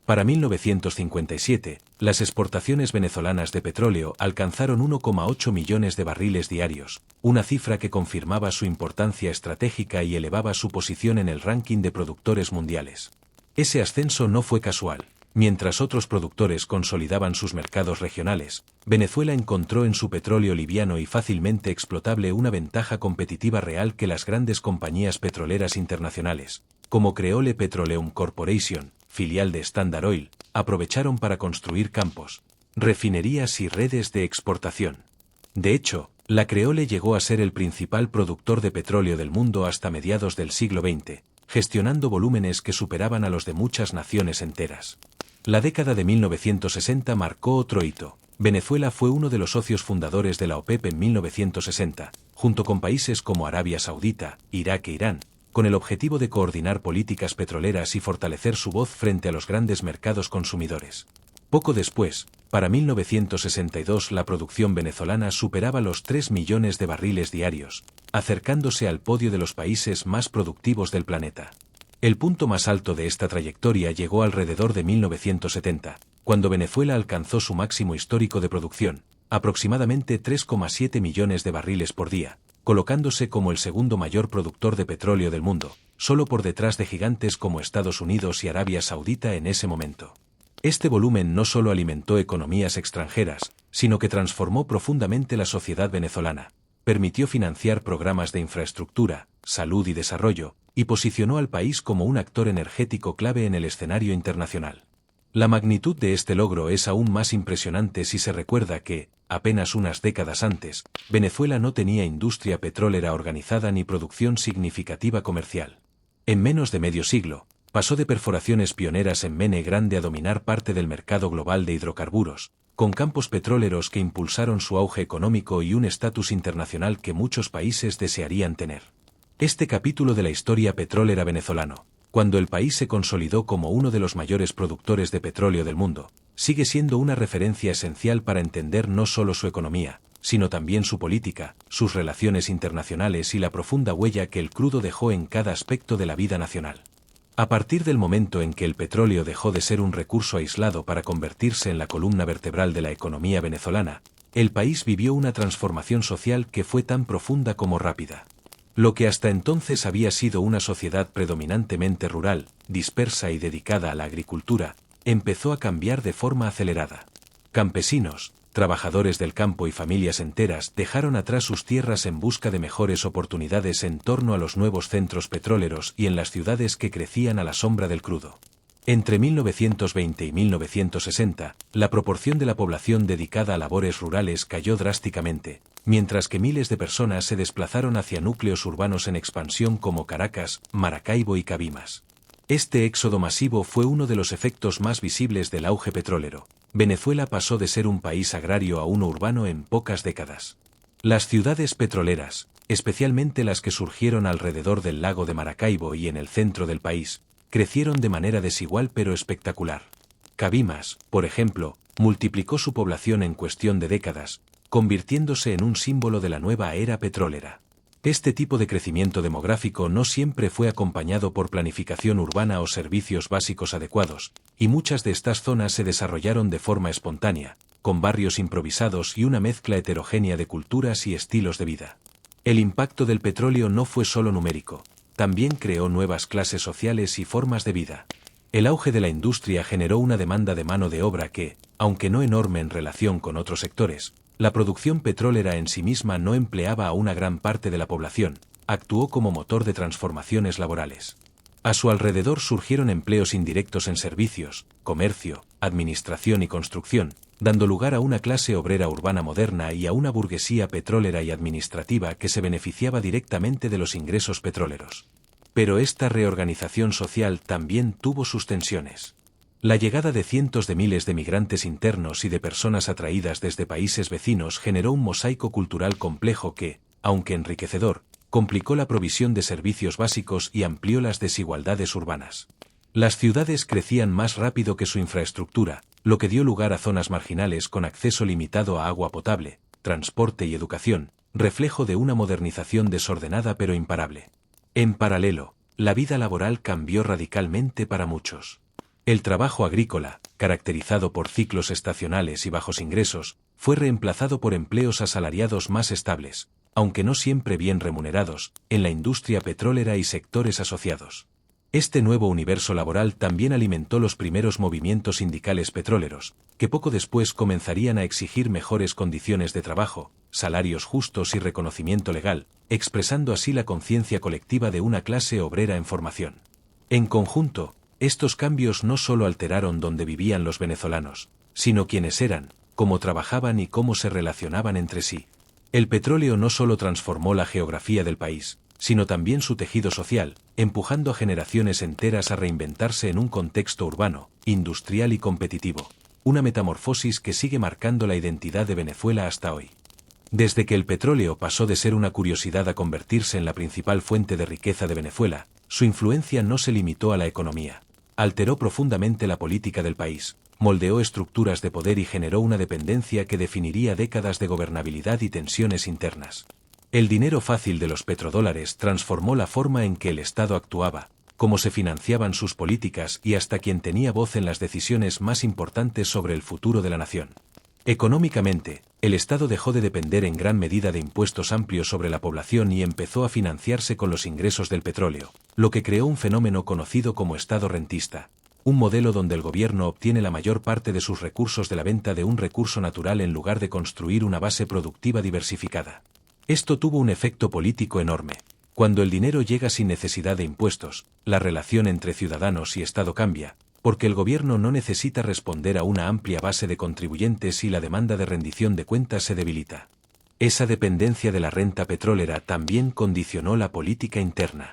Para 1957, las exportaciones venezolanas de petróleo alcanzaron 1,8 millones de barriles diarios, una cifra que confirmaba su importancia estratégica y elevaba su posición en el ranking de productores mundiales. Ese ascenso no fue casual. Mientras otros productores consolidaban sus mercados regionales, Venezuela encontró en su petróleo liviano y fácilmente explotable una ventaja competitiva real que las grandes compañías petroleras internacionales, como Creole Petroleum Corporation, filial de Standard Oil, aprovecharon para construir campos, refinerías y redes de exportación. De hecho, la Creole llegó a ser el principal productor de petróleo del mundo hasta mediados del siglo XX, gestionando volúmenes que superaban a los de muchas naciones enteras. La década de 1960 marcó otro hito. Venezuela fue uno de los socios fundadores de la OPEP en 1960, junto con países como Arabia Saudita, Irak e Irán, con el objetivo de coordinar políticas petroleras y fortalecer su voz frente a los grandes mercados consumidores. Poco después, para 1962 la producción venezolana superaba los 3 millones de barriles diarios, acercándose al podio de los países más productivos del planeta. El punto más alto de esta trayectoria llegó alrededor de 1970, cuando Venezuela alcanzó su máximo histórico de producción, aproximadamente 3,7 millones de barriles por día, colocándose como el segundo mayor productor de petróleo del mundo, solo por detrás de gigantes como Estados Unidos y Arabia Saudita en ese momento. Este volumen no solo alimentó economías extranjeras, sino que transformó profundamente la sociedad venezolana, permitió financiar programas de infraestructura, salud y desarrollo, y posicionó al país como un actor energético clave en el escenario internacional. La magnitud de este logro es aún más impresionante si se recuerda que, apenas unas décadas antes, Venezuela no tenía industria petrolera organizada ni producción significativa comercial. En menos de medio siglo, pasó de perforaciones pioneras en Mene Grande a dominar parte del mercado global de hidrocarburos, con campos petroleros que impulsaron su auge económico y un estatus internacional que muchos países desearían tener. Este capítulo de la historia petrolera venezolano, cuando el país se consolidó como uno de los mayores productores de petróleo del mundo, sigue siendo una referencia esencial para entender no solo su economía, sino también su política, sus relaciones internacionales y la profunda huella que el crudo dejó en cada aspecto de la vida nacional. A partir del momento en que el petróleo dejó de ser un recurso aislado para convertirse en la columna vertebral de la economía venezolana, el país vivió una transformación social que fue tan profunda como rápida. Lo que hasta entonces había sido una sociedad predominantemente rural, dispersa y dedicada a la agricultura, empezó a cambiar de forma acelerada. Campesinos, trabajadores del campo y familias enteras dejaron atrás sus tierras en busca de mejores oportunidades en torno a los nuevos centros petroleros y en las ciudades que crecían a la sombra del crudo. Entre 1920 y 1960, la proporción de la población dedicada a labores rurales cayó drásticamente, mientras que miles de personas se desplazaron hacia núcleos urbanos en expansión como Caracas, Maracaibo y Cabimas. Este éxodo masivo fue uno de los efectos más visibles del auge petrolero. Venezuela pasó de ser un país agrario a uno urbano en pocas décadas. Las ciudades petroleras, especialmente las que surgieron alrededor del lago de Maracaibo y en el centro del país, crecieron de manera desigual pero espectacular. Cabimas, por ejemplo, multiplicó su población en cuestión de décadas, convirtiéndose en un símbolo de la nueva era petrolera. Este tipo de crecimiento demográfico no siempre fue acompañado por planificación urbana o servicios básicos adecuados, y muchas de estas zonas se desarrollaron de forma espontánea, con barrios improvisados y una mezcla heterogénea de culturas y estilos de vida. El impacto del petróleo no fue solo numérico, también creó nuevas clases sociales y formas de vida. El auge de la industria generó una demanda de mano de obra que, aunque no enorme en relación con otros sectores, la producción petrolera en sí misma no empleaba a una gran parte de la población, actuó como motor de transformaciones laborales. A su alrededor surgieron empleos indirectos en servicios, comercio, administración y construcción, dando lugar a una clase obrera urbana moderna y a una burguesía petrolera y administrativa que se beneficiaba directamente de los ingresos petroleros. Pero esta reorganización social también tuvo sus tensiones. La llegada de cientos de miles de migrantes internos y de personas atraídas desde países vecinos generó un mosaico cultural complejo que, aunque enriquecedor, complicó la provisión de servicios básicos y amplió las desigualdades urbanas. Las ciudades crecían más rápido que su infraestructura, lo que dio lugar a zonas marginales con acceso limitado a agua potable, transporte y educación, reflejo de una modernización desordenada pero imparable. En paralelo, la vida laboral cambió radicalmente para muchos. El trabajo agrícola, caracterizado por ciclos estacionales y bajos ingresos, fue reemplazado por empleos asalariados más estables, aunque no siempre bien remunerados, en la industria petrolera y sectores asociados. Este nuevo universo laboral también alimentó los primeros movimientos sindicales petroleros, que poco después comenzarían a exigir mejores condiciones de trabajo, salarios justos y reconocimiento legal, expresando así la conciencia colectiva de una clase obrera en formación. En conjunto, estos cambios no solo alteraron dónde vivían los venezolanos, sino quiénes eran, cómo trabajaban y cómo se relacionaban entre sí. El petróleo no solo transformó la geografía del país, sino también su tejido social, empujando a generaciones enteras a reinventarse en un contexto urbano, industrial y competitivo, una metamorfosis que sigue marcando la identidad de Venezuela hasta hoy. Desde que el petróleo pasó de ser una curiosidad a convertirse en la principal fuente de riqueza de Venezuela, su influencia no se limitó a la economía. Alteró profundamente la política del país, moldeó estructuras de poder y generó una dependencia que definiría décadas de gobernabilidad y tensiones internas. El dinero fácil de los petrodólares transformó la forma en que el Estado actuaba, cómo se financiaban sus políticas y hasta quién tenía voz en las decisiones más importantes sobre el futuro de la nación. Económicamente, el Estado dejó de depender en gran medida de impuestos amplios sobre la población y empezó a financiarse con los ingresos del petróleo, lo que creó un fenómeno conocido como Estado rentista, un modelo donde el gobierno obtiene la mayor parte de sus recursos de la venta de un recurso natural en lugar de construir una base productiva diversificada. Esto tuvo un efecto político enorme. Cuando el dinero llega sin necesidad de impuestos, la relación entre ciudadanos y Estado cambia, porque el gobierno no necesita responder a una amplia base de contribuyentes y la demanda de rendición de cuentas se debilita. Esa dependencia de la renta petrolera también condicionó la política interna.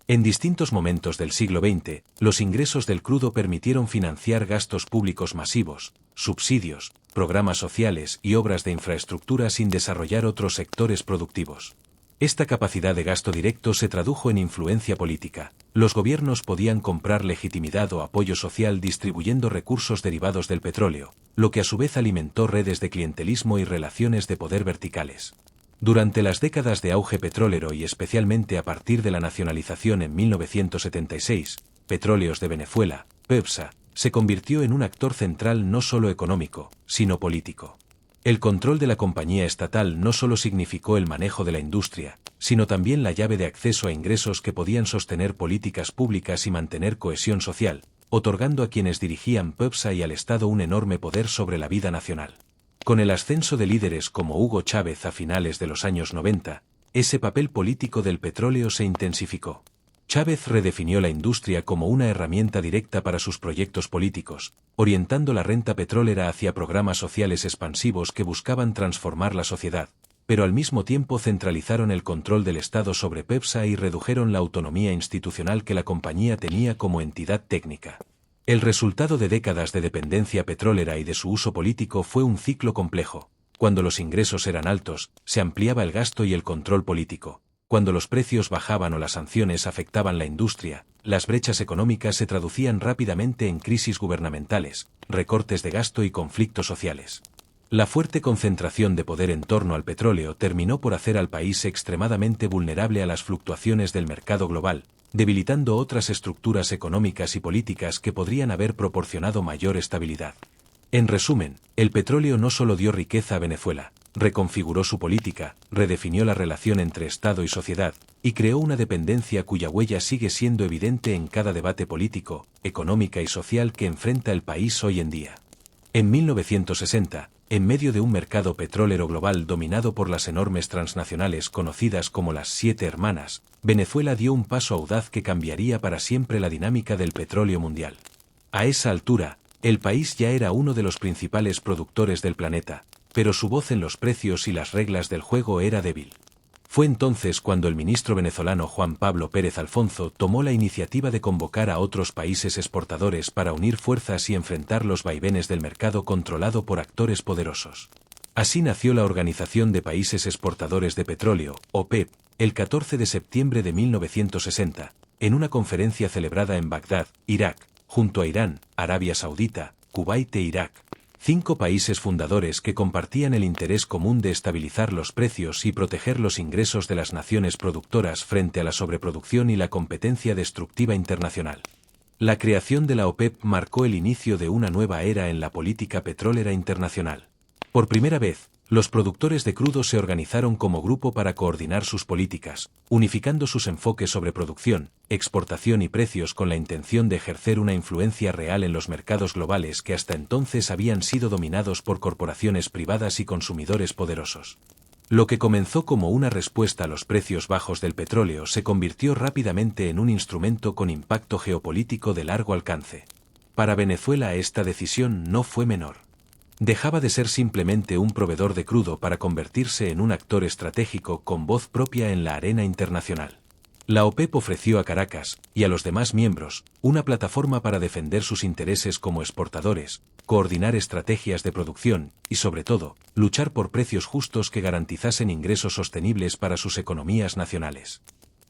En distintos momentos del siglo XX, los ingresos del crudo permitieron financiar gastos públicos masivos, subsidios, programas sociales y obras de infraestructura sin desarrollar otros sectores productivos. Esta capacidad de gasto directo se tradujo en influencia política. Los gobiernos podían comprar legitimidad o apoyo social distribuyendo recursos derivados del petróleo, lo que a su vez alimentó redes de clientelismo y relaciones de poder verticales. Durante las décadas de auge petrolero y especialmente a partir de la nacionalización en 1976, Petróleos de Venezuela, PEVSA, se convirtió en un actor central no solo económico, sino político. El control de la compañía estatal no solo significó el manejo de la industria, sino también la llave de acceso a ingresos que podían sostener políticas públicas y mantener cohesión social, otorgando a quienes dirigían PEVSA y al Estado un enorme poder sobre la vida nacional. Con el ascenso de líderes como Hugo Chávez a finales de los años 90, ese papel político del petróleo se intensificó. Chávez redefinió la industria como una herramienta directa para sus proyectos políticos, orientando la renta petrolera hacia programas sociales expansivos que buscaban transformar la sociedad, pero al mismo tiempo centralizaron el control del Estado sobre PEVSA y redujeron la autonomía institucional que la compañía tenía como entidad técnica. El resultado de décadas de dependencia petrolera y de su uso político fue un ciclo complejo. Cuando los ingresos eran altos, se ampliaba el gasto y el control político. Cuando los precios bajaban o las sanciones afectaban la industria, las brechas económicas se traducían rápidamente en crisis gubernamentales, recortes de gasto y conflictos sociales. La fuerte concentración de poder en torno al petróleo terminó por hacer al país extremadamente vulnerable a las fluctuaciones del mercado global, debilitando otras estructuras económicas y políticas que podrían haber proporcionado mayor estabilidad. En resumen, el petróleo no solo dio riqueza a Venezuela, reconfiguró su política, redefinió la relación entre Estado y sociedad, y creó una dependencia cuya huella sigue siendo evidente en cada debate político, económica y social que enfrenta el país hoy en día. En 1960, en medio de un mercado petrolero global dominado por las enormes transnacionales conocidas como las Siete Hermanas, Venezuela dio un paso audaz que cambiaría para siempre la dinámica del petróleo mundial. A esa altura, el país ya era uno de los principales productores del planeta, pero su voz en los precios y las reglas del juego era débil. Fue entonces cuando el ministro venezolano Juan Pablo Pérez Alfonso tomó la iniciativa de convocar a otros países exportadores para unir fuerzas y enfrentar los vaivenes del mercado controlado por actores poderosos. Así nació la Organización de Países Exportadores de Petróleo, OPEP, el 14 de septiembre de 1960, en una conferencia celebrada en Bagdad, Irak, junto a Irán, Arabia Saudita, Kuwait e Irak. 5 países fundadores que compartían el interés común de estabilizar los precios y proteger los ingresos de las naciones productoras frente a la sobreproducción y la competencia destructiva internacional. La creación de la OPEP marcó el inicio de una nueva era en la política petrolera internacional. Por primera vez, los productores de crudo se organizaron como grupo para coordinar sus políticas, unificando sus enfoques sobre producción, exportación y precios con la intención de ejercer una influencia real en los mercados globales que hasta entonces habían sido dominados por corporaciones privadas y consumidores poderosos. Lo que comenzó como una respuesta a los precios bajos del petróleo se convirtió rápidamente en un instrumento con impacto geopolítico de largo alcance. Para Venezuela esta decisión no fue menor. Dejaba de ser simplemente un proveedor de crudo para convertirse en un actor estratégico con voz propia en la arena internacional. La OPEP ofreció a Caracas, y a los demás miembros, una plataforma para defender sus intereses como exportadores, coordinar estrategias de producción y, sobre todo, luchar por precios justos que garantizasen ingresos sostenibles para sus economías nacionales.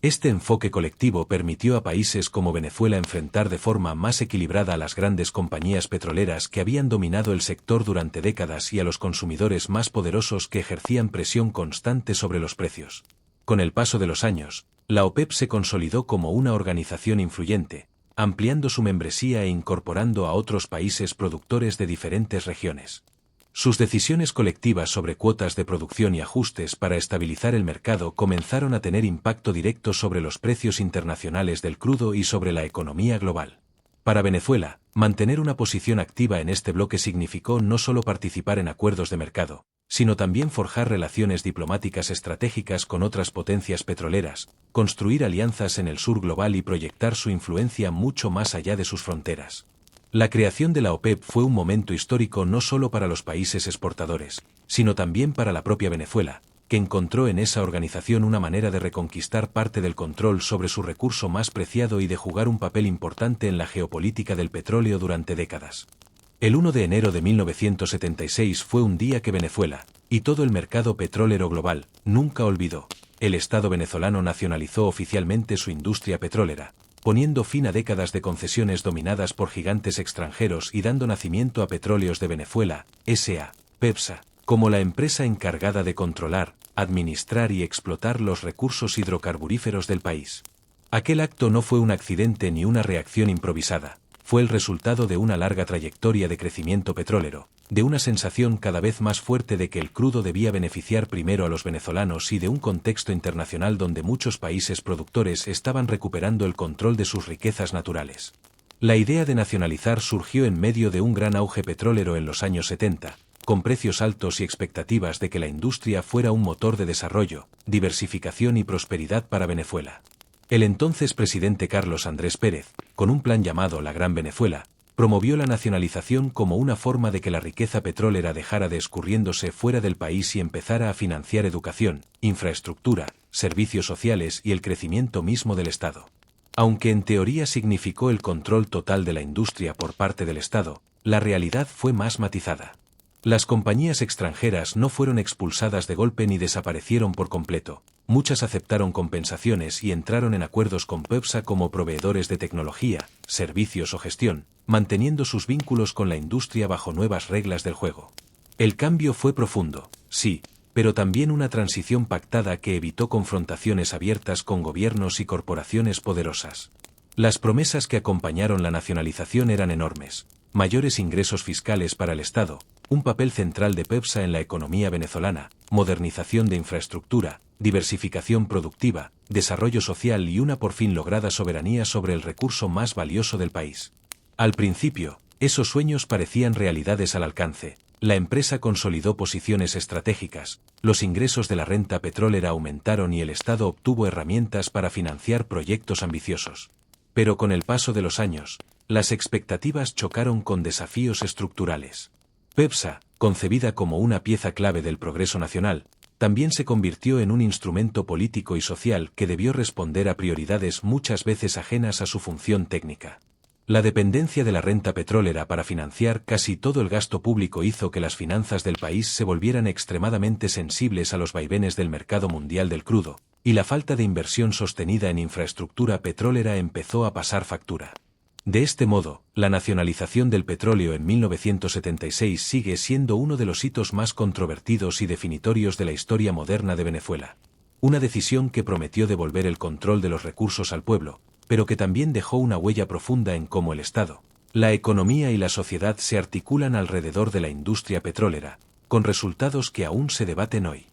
Este enfoque colectivo permitió a países como Venezuela enfrentar de forma más equilibrada a las grandes compañías petroleras que habían dominado el sector durante décadas y a los consumidores más poderosos que ejercían presión constante sobre los precios. Con el paso de los años, la OPEP se consolidó como una organización influyente, ampliando su membresía e incorporando a otros países productores de diferentes regiones. Sus decisiones colectivas sobre cuotas de producción y ajustes para estabilizar el mercado comenzaron a tener impacto directo sobre los precios internacionales del crudo y sobre la economía global. Para Venezuela, mantener una posición activa en este bloque significó no solo participar en acuerdos de mercado, sino también forjar relaciones diplomáticas estratégicas con otras potencias petroleras, construir alianzas en el sur global y proyectar su influencia mucho más allá de sus fronteras. La creación de la OPEP fue un momento histórico no solo para los países exportadores, sino también para la propia Venezuela, que encontró en esa organización una manera de reconquistar parte del control sobre su recurso más preciado y de jugar un papel importante en la geopolítica del petróleo durante décadas. El 1 de enero de 1976 fue un día que Venezuela, y todo el mercado petrolero global, nunca olvidó. El Estado venezolano nacionalizó oficialmente su industria petrolera, poniendo fin a décadas de concesiones dominadas por gigantes extranjeros y dando nacimiento a Petróleos de Venezuela, S.A., PEPSA, como la empresa encargada de controlar, administrar y explotar los recursos hidrocarburíferos del país. Aquel acto no fue un accidente ni una reacción improvisada, fue el resultado de una larga trayectoria de crecimiento petrolero, de una sensación cada vez más fuerte de que el crudo debía beneficiar primero a los venezolanos y de un contexto internacional donde muchos países productores estaban recuperando el control de sus riquezas naturales. La idea de nacionalizar surgió en medio de un gran auge petrolero en los años 70, con precios altos y expectativas de que la industria fuera un motor de desarrollo, diversificación y prosperidad para Venezuela. El entonces presidente Carlos Andrés Pérez, con un plan llamado La Gran Venezuela, promovió la nacionalización como una forma de que la riqueza petrolera dejara de escurriéndose fuera del país y empezara a financiar educación, infraestructura, servicios sociales y el crecimiento mismo del Estado. Aunque en teoría significó el control total de la industria por parte del Estado, la realidad fue más matizada. Las compañías extranjeras no fueron expulsadas de golpe ni desaparecieron por completo. Muchas aceptaron compensaciones y entraron en acuerdos con PEPSA como proveedores de tecnología, servicios o gestión, manteniendo sus vínculos con la industria bajo nuevas reglas del juego. El cambio fue profundo, sí, pero también una transición pactada que evitó confrontaciones abiertas con gobiernos y corporaciones poderosas. Las promesas que acompañaron la nacionalización eran enormes: mayores ingresos fiscales para el Estado, un papel central de PEPSA en la economía venezolana, modernización de infraestructura, diversificación productiva, desarrollo social y una por fin lograda soberanía sobre el recurso más valioso del país. Al principio, esos sueños parecían realidades al alcance. La empresa consolidó posiciones estratégicas, los ingresos de la renta petrolera aumentaron y el Estado obtuvo herramientas para financiar proyectos ambiciosos. Pero con el paso de los años, las expectativas chocaron con desafíos estructurales. PEPSA, concebida como una pieza clave del progreso nacional, también se convirtió en un instrumento político y social que debió responder a prioridades muchas veces ajenas a su función técnica. La dependencia de la renta petrolera para financiar casi todo el gasto público hizo que las finanzas del país se volvieran extremadamente sensibles a los vaivenes del mercado mundial del crudo, y la falta de inversión sostenida en infraestructura petrolera empezó a pasar factura. De este modo, la nacionalización del petróleo en 1976 sigue siendo uno de los hitos más controvertidos y definitorios de la historia moderna de Venezuela. Una decisión que prometió devolver el control de los recursos al pueblo, pero que también dejó una huella profunda en cómo el Estado, la economía y la sociedad se articulan alrededor de la industria petrolera, con resultados que aún se debaten hoy.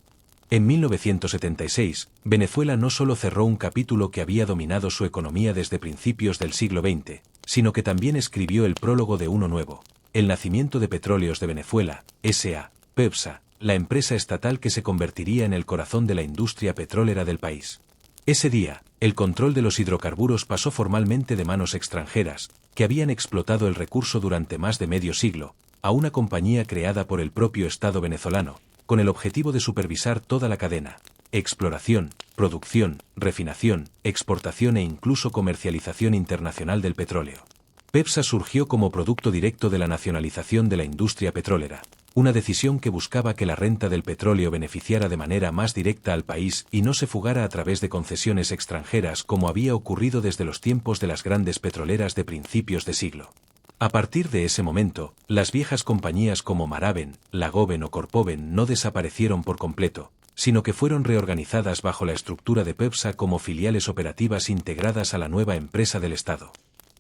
En 1976, Venezuela no solo cerró un capítulo que había dominado su economía desde principios del siglo XX, sino que también escribió el prólogo de uno nuevo, el nacimiento de Petróleos de Venezuela, S.A., PEVSA, la empresa estatal que se convertiría en el corazón de la industria petrolera del país. Ese día, el control de los hidrocarburos pasó formalmente de manos extranjeras, que habían explotado el recurso durante más de medio siglo, a una compañía creada por el propio Estado venezolano, con el objetivo de supervisar toda la cadena: exploración, producción, refinación, exportación e incluso comercialización internacional del petróleo. PEVSA surgió como producto directo de la nacionalización de la industria petrolera, una decisión que buscaba que la renta del petróleo beneficiara de manera más directa al país y no se fugara a través de concesiones extranjeras como había ocurrido desde los tiempos de las grandes petroleras de principios de siglo. A partir de ese momento, las viejas compañías como Maraven, Lagoven o Corpoven no desaparecieron por completo, sino que fueron reorganizadas bajo la estructura de PEVSA como filiales operativas integradas a la nueva empresa del Estado.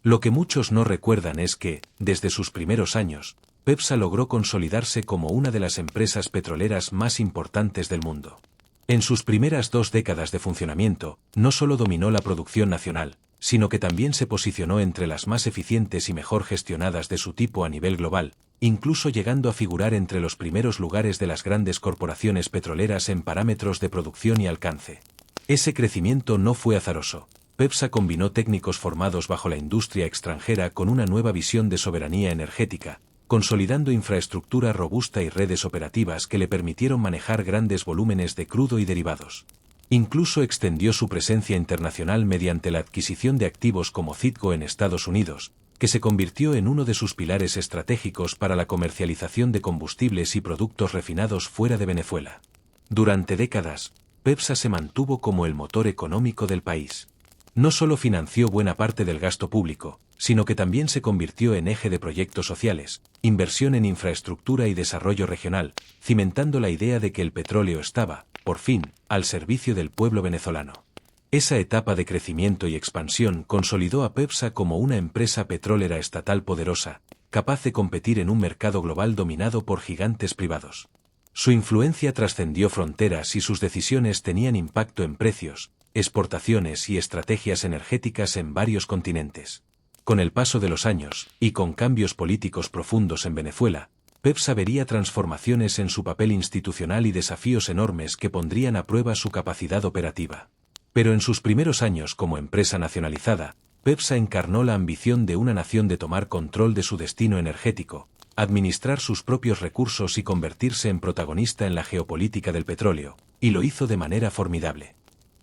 Lo que muchos no recuerdan es que, desde sus primeros años, PEVSA logró consolidarse como una de las empresas petroleras más importantes del mundo. En sus primeras 2 décadas de funcionamiento, no solo dominó la producción nacional, sino que también se posicionó entre las más eficientes y mejor gestionadas de su tipo a nivel global, incluso llegando a figurar entre los primeros lugares de las grandes corporaciones petroleras en parámetros de producción y alcance. Ese crecimiento no fue azaroso. PEVSA combinó técnicos formados bajo la industria extranjera con una nueva visión de soberanía energética, consolidando infraestructura robusta y redes operativas que le permitieron manejar grandes volúmenes de crudo y derivados. Incluso extendió su presencia internacional mediante la adquisición de activos como Citgo en Estados Unidos, que se convirtió en uno de sus pilares estratégicos para la comercialización de combustibles y productos refinados fuera de Venezuela. Durante décadas, PEVSA se mantuvo como el motor económico del país. No solo financió buena parte del gasto público, sino que también se convirtió en eje de proyectos sociales, inversión en infraestructura y desarrollo regional, cimentando la idea de que el petróleo estaba, por fin, al servicio del pueblo venezolano. Esa etapa de crecimiento y expansión consolidó a PEVSA como una empresa petrolera estatal poderosa, capaz de competir en un mercado global dominado por gigantes privados. Su influencia trascendió fronteras y sus decisiones tenían impacto en precios, exportaciones y estrategias energéticas en varios continentes. Con el paso de los años, y con cambios políticos profundos en Venezuela, PEVSA vería transformaciones en su papel institucional y desafíos enormes que pondrían a prueba su capacidad operativa. Pero en sus primeros años como empresa nacionalizada, PEVSA encarnó la ambición de una nación de tomar control de su destino energético, administrar sus propios recursos y convertirse en protagonista en la geopolítica del petróleo, y lo hizo de manera formidable.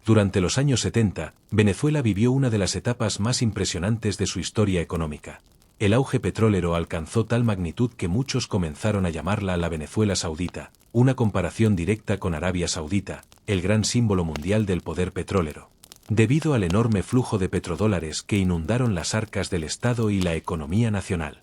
Durante los años 70, Venezuela vivió una de las etapas más impresionantes de su historia económica. El auge petrolero alcanzó tal magnitud que muchos comenzaron a llamarla la Venezuela Saudita, una comparación directa con Arabia Saudita, el gran símbolo mundial del poder petrolero, debido al enorme flujo de petrodólares que inundaron las arcas del Estado y la economía nacional.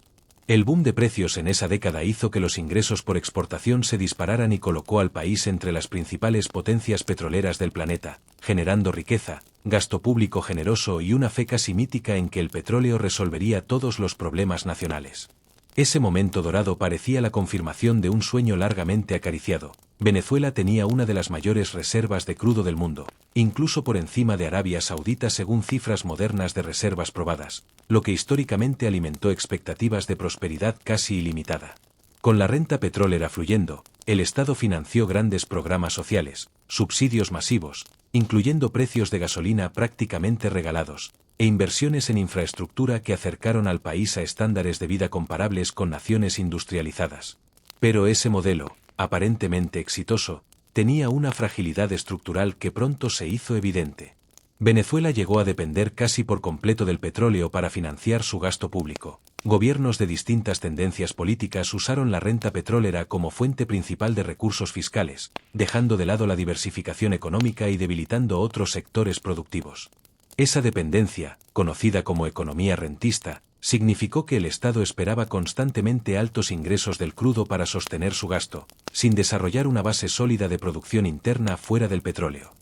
El boom de precios en esa década hizo que los ingresos por exportación se dispararan y colocó al país entre las principales potencias petroleras del planeta, generando riqueza, gasto público generoso y una fe casi mítica en que el petróleo resolvería todos los problemas nacionales. Ese momento dorado parecía la confirmación de un sueño largamente acariciado. Venezuela tenía una de las mayores reservas de crudo del mundo, incluso por encima de Arabia Saudita según cifras modernas de reservas probadas, lo que históricamente alimentó expectativas de prosperidad casi ilimitada. Con la renta petrolera fluyendo, el Estado financió grandes programas sociales, subsidios masivos, incluyendo precios de gasolina prácticamente regalados, e inversiones en infraestructura que acercaron al país a estándares de vida comparables con naciones industrializadas. Pero ese modelo, aparentemente exitoso, tenía una fragilidad estructural que pronto se hizo evidente. Venezuela llegó a depender casi por completo del petróleo para financiar su gasto público. Gobiernos de distintas tendencias políticas usaron la renta petrolera como fuente principal de recursos fiscales, dejando de lado la diversificación económica y debilitando otros sectores productivos. Esa dependencia, conocida como economía rentista, significó que el Estado esperaba constantemente altos ingresos del crudo para sostener su gasto, sin desarrollar una base sólida de producción interna fuera del petróleo.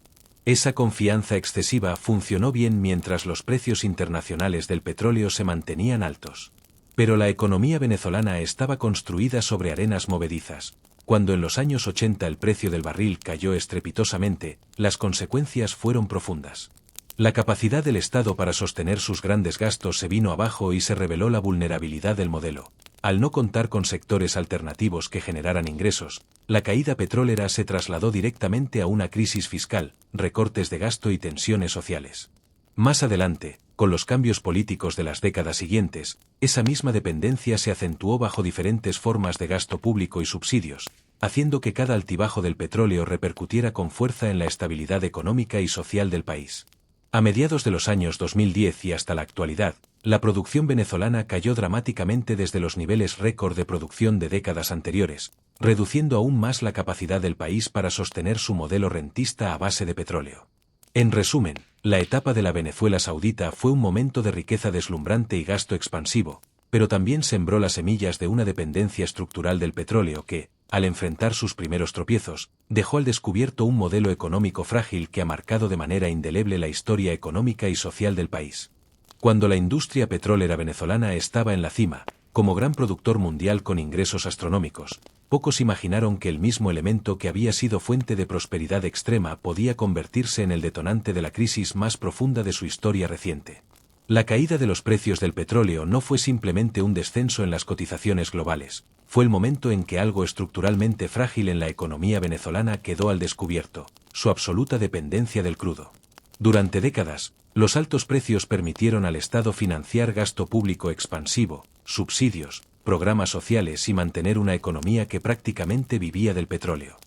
Esa confianza excesiva funcionó bien mientras los precios internacionales del petróleo se mantenían altos. Pero la economía venezolana estaba construida sobre arenas movedizas. Cuando en los años 80 el precio del barril cayó estrepitosamente, las consecuencias fueron profundas. La capacidad del Estado para sostener sus grandes gastos se vino abajo y se reveló la vulnerabilidad del modelo. Al no contar con sectores alternativos que generaran ingresos, la caída petrolera se trasladó directamente a una crisis fiscal, recortes de gasto y tensiones sociales. Más adelante, con los cambios políticos de las décadas siguientes, esa misma dependencia se acentuó bajo diferentes formas de gasto público y subsidios, haciendo que cada altibajo del petróleo repercutiera con fuerza en la estabilidad económica y social del país. A mediados de los años 2010 y hasta la actualidad, la producción venezolana cayó dramáticamente desde los niveles récord de producción de décadas anteriores, reduciendo aún más la capacidad del país para sostener su modelo rentista a base de petróleo. En resumen, la etapa de la Venezuela saudita fue un momento de riqueza deslumbrante y gasto expansivo, pero también sembró las semillas de una dependencia estructural del petróleo que, al enfrentar sus primeros tropiezos, dejó al descubierto un modelo económico frágil que ha marcado de manera indeleble la historia económica y social del país. Cuando la industria petrolera venezolana estaba en la cima, como gran productor mundial con ingresos astronómicos, pocos imaginaron que el mismo elemento que había sido fuente de prosperidad extrema podía convertirse en el detonante de la crisis más profunda de su historia reciente. La caída de los precios del petróleo no fue simplemente un descenso en las cotizaciones globales, fue el momento en que algo estructuralmente frágil en la economía venezolana quedó al descubierto, su absoluta dependencia del crudo. Durante décadas, los altos precios permitieron al Estado financiar gasto público expansivo, subsidios, programas sociales y mantener una economía que prácticamente vivía del petróleo.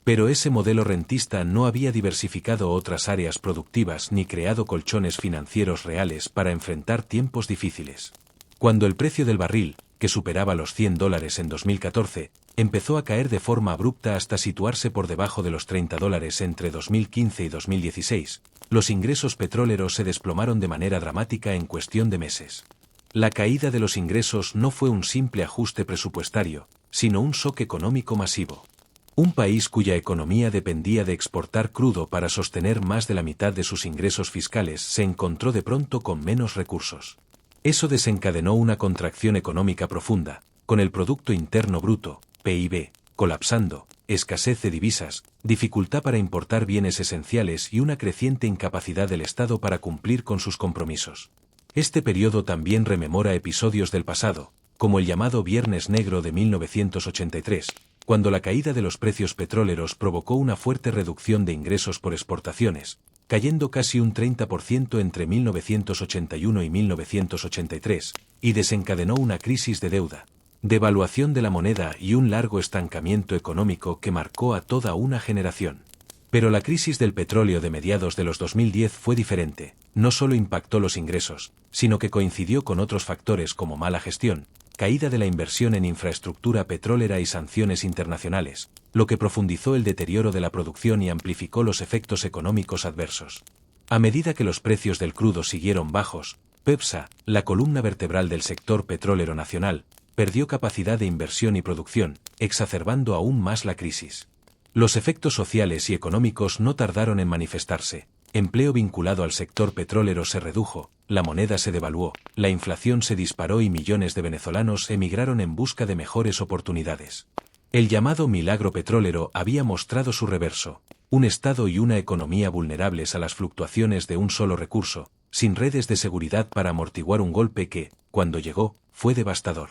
Pero ese modelo rentista no había diversificado otras áreas productivas ni creado colchones financieros reales para enfrentar tiempos difíciles. Cuando el precio del barril, que superaba los $100 en 2014, empezó a caer de forma abrupta hasta situarse por debajo de los $30 entre 2015 y 2016, los ingresos petroleros se desplomaron de manera dramática en cuestión de meses. La caída de los ingresos no fue un simple ajuste presupuestario, sino un shock económico masivo. Un país cuya economía dependía de exportar crudo para sostener más de la mitad de sus ingresos fiscales se encontró de pronto con menos recursos. Eso desencadenó una contracción económica profunda, con el Producto Interno Bruto, PIB, colapsando, escasez de divisas, dificultad para importar bienes esenciales y una creciente incapacidad del Estado para cumplir con sus compromisos. Este periodo también rememora episodios del pasado, como el llamado Viernes Negro de 1983, cuando la caída de los precios petroleros provocó una fuerte reducción de ingresos por exportaciones, cayendo casi un 30% entre 1981 y 1983, y desencadenó una crisis de deuda, devaluación de la moneda y un largo estancamiento económico que marcó a toda una generación. Pero la crisis del petróleo de mediados de los 2010 fue diferente, no solo impactó los ingresos, sino que coincidió con otros factores como mala gestión, caída de la inversión en infraestructura petrolera y sanciones internacionales, lo que profundizó el deterioro de la producción y amplificó los efectos económicos adversos. A medida que los precios del crudo siguieron bajos, PEPSA, la columna vertebral del sector petrolero nacional, perdió capacidad de inversión y producción, exacerbando aún más la crisis. Los efectos sociales y económicos no tardaron en manifestarse. Empleo vinculado al sector petrolero se redujo, la moneda se devaluó, la inflación se disparó y millones de venezolanos emigraron en busca de mejores oportunidades. El llamado milagro petrolero había mostrado su reverso, un Estado y una economía vulnerables a las fluctuaciones de un solo recurso, sin redes de seguridad para amortiguar un golpe que, cuando llegó, fue devastador.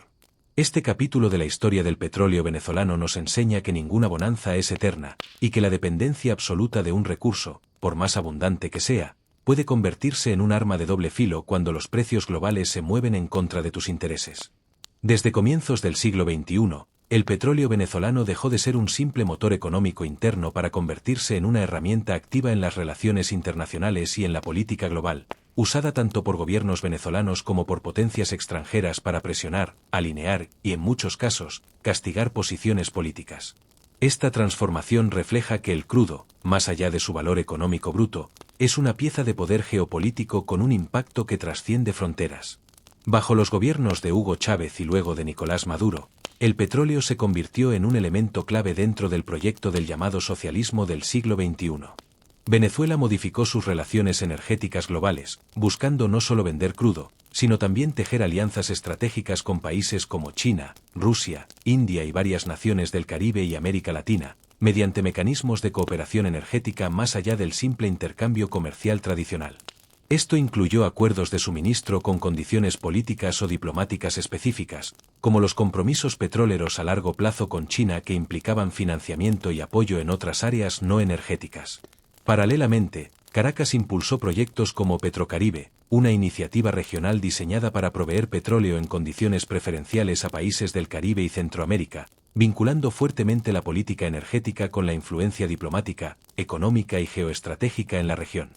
Este capítulo de la historia del petróleo venezolano nos enseña que ninguna bonanza es eterna, y que la dependencia absoluta de un recurso, por más abundante que sea, puede convertirse en un arma de doble filo cuando los precios globales se mueven en contra de tus intereses. Desde comienzos del siglo XXI, el petróleo venezolano dejó de ser un simple motor económico interno para convertirse en una herramienta activa en las relaciones internacionales y en la política global, usada tanto por gobiernos venezolanos como por potencias extranjeras para presionar, alinear y, en muchos casos, castigar posiciones políticas. Esta transformación refleja que el crudo, más allá de su valor económico bruto, es una pieza de poder geopolítico con un impacto que trasciende fronteras. Bajo los gobiernos de Hugo Chávez y luego de Nicolás Maduro, el petróleo se convirtió en un elemento clave dentro del proyecto del llamado socialismo del siglo XXI. Venezuela modificó sus relaciones energéticas globales, buscando no solo vender crudo, sino también tejer alianzas estratégicas con países como China, Rusia, India y varias naciones del Caribe y América Latina, mediante mecanismos de cooperación energética más allá del simple intercambio comercial tradicional. Esto incluyó acuerdos de suministro con condiciones políticas o diplomáticas específicas, como los compromisos petroleros a largo plazo con China que implicaban financiamiento y apoyo en otras áreas no energéticas. Paralelamente, Caracas impulsó proyectos como Petrocaribe, una iniciativa regional diseñada para proveer petróleo en condiciones preferenciales a países del Caribe y Centroamérica, vinculando fuertemente la política energética con la influencia diplomática, económica y geoestratégica en la región.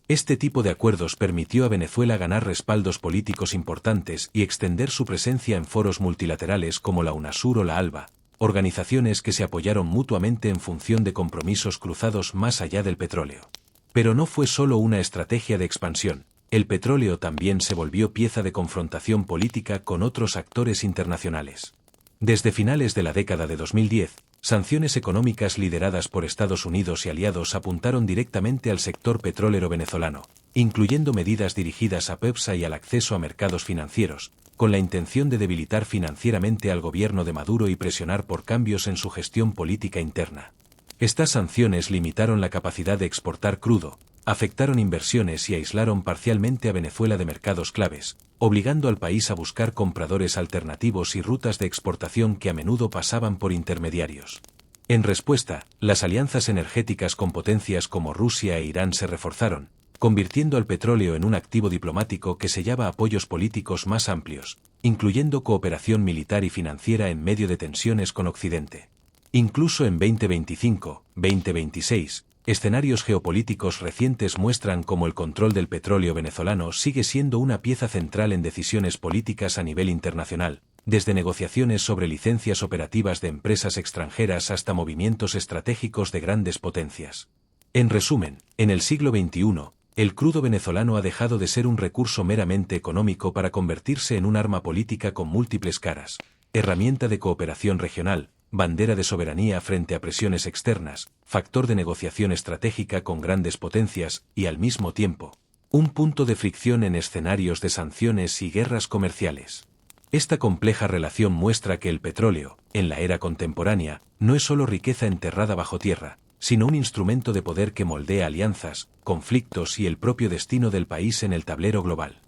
Este tipo de acuerdos permitió a Venezuela ganar respaldos políticos importantes y extender su presencia en foros multilaterales como la UNASUR o la ALBA, organizaciones que se apoyaron mutuamente en función de compromisos cruzados más allá del petróleo. Pero no fue solo una estrategia de expansión, el petróleo también se volvió pieza de confrontación política con otros actores internacionales. Desde finales de la década de 2010, sanciones económicas lideradas por Estados Unidos y aliados apuntaron directamente al sector petrolero venezolano, incluyendo medidas dirigidas a PDVSA y al acceso a mercados financieros, con la intención de debilitar financieramente al gobierno de Maduro y presionar por cambios en su gestión política interna. Estas sanciones limitaron la capacidad de exportar crudo, afectaron inversiones y aislaron parcialmente a Venezuela de mercados claves, obligando al país a buscar compradores alternativos y rutas de exportación que a menudo pasaban por intermediarios. En respuesta, las alianzas energéticas con potencias como Rusia e Irán se reforzaron, convirtiendo al petróleo en un activo diplomático que sellaba apoyos políticos más amplios, incluyendo cooperación militar y financiera en medio de tensiones con Occidente. Incluso en 2025-2026, escenarios geopolíticos recientes muestran cómo el control del petróleo venezolano sigue siendo una pieza central en decisiones políticas a nivel internacional, desde negociaciones sobre licencias operativas de empresas extranjeras hasta movimientos estratégicos de grandes potencias. En resumen, en el siglo XXI, el crudo venezolano ha dejado de ser un recurso meramente económico para convertirse en un arma política con múltiples caras, herramienta de cooperación regional, bandera de soberanía frente a presiones externas, factor de negociación estratégica con grandes potencias y, al mismo tiempo, un punto de fricción en escenarios de sanciones y guerras comerciales. Esta compleja relación muestra que el petróleo, en la era contemporánea, no es solo riqueza enterrada bajo tierra, sino un instrumento de poder que moldea alianzas, conflictos y el propio destino del país en el tablero global.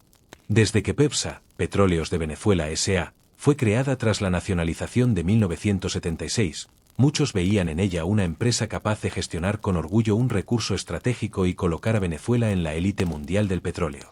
Desde que PDVSA, Petróleos de Venezuela S.A., fue creada tras la nacionalización de 1976, muchos veían en ella una empresa capaz de gestionar con orgullo un recurso estratégico y colocar a Venezuela en la élite mundial del petróleo.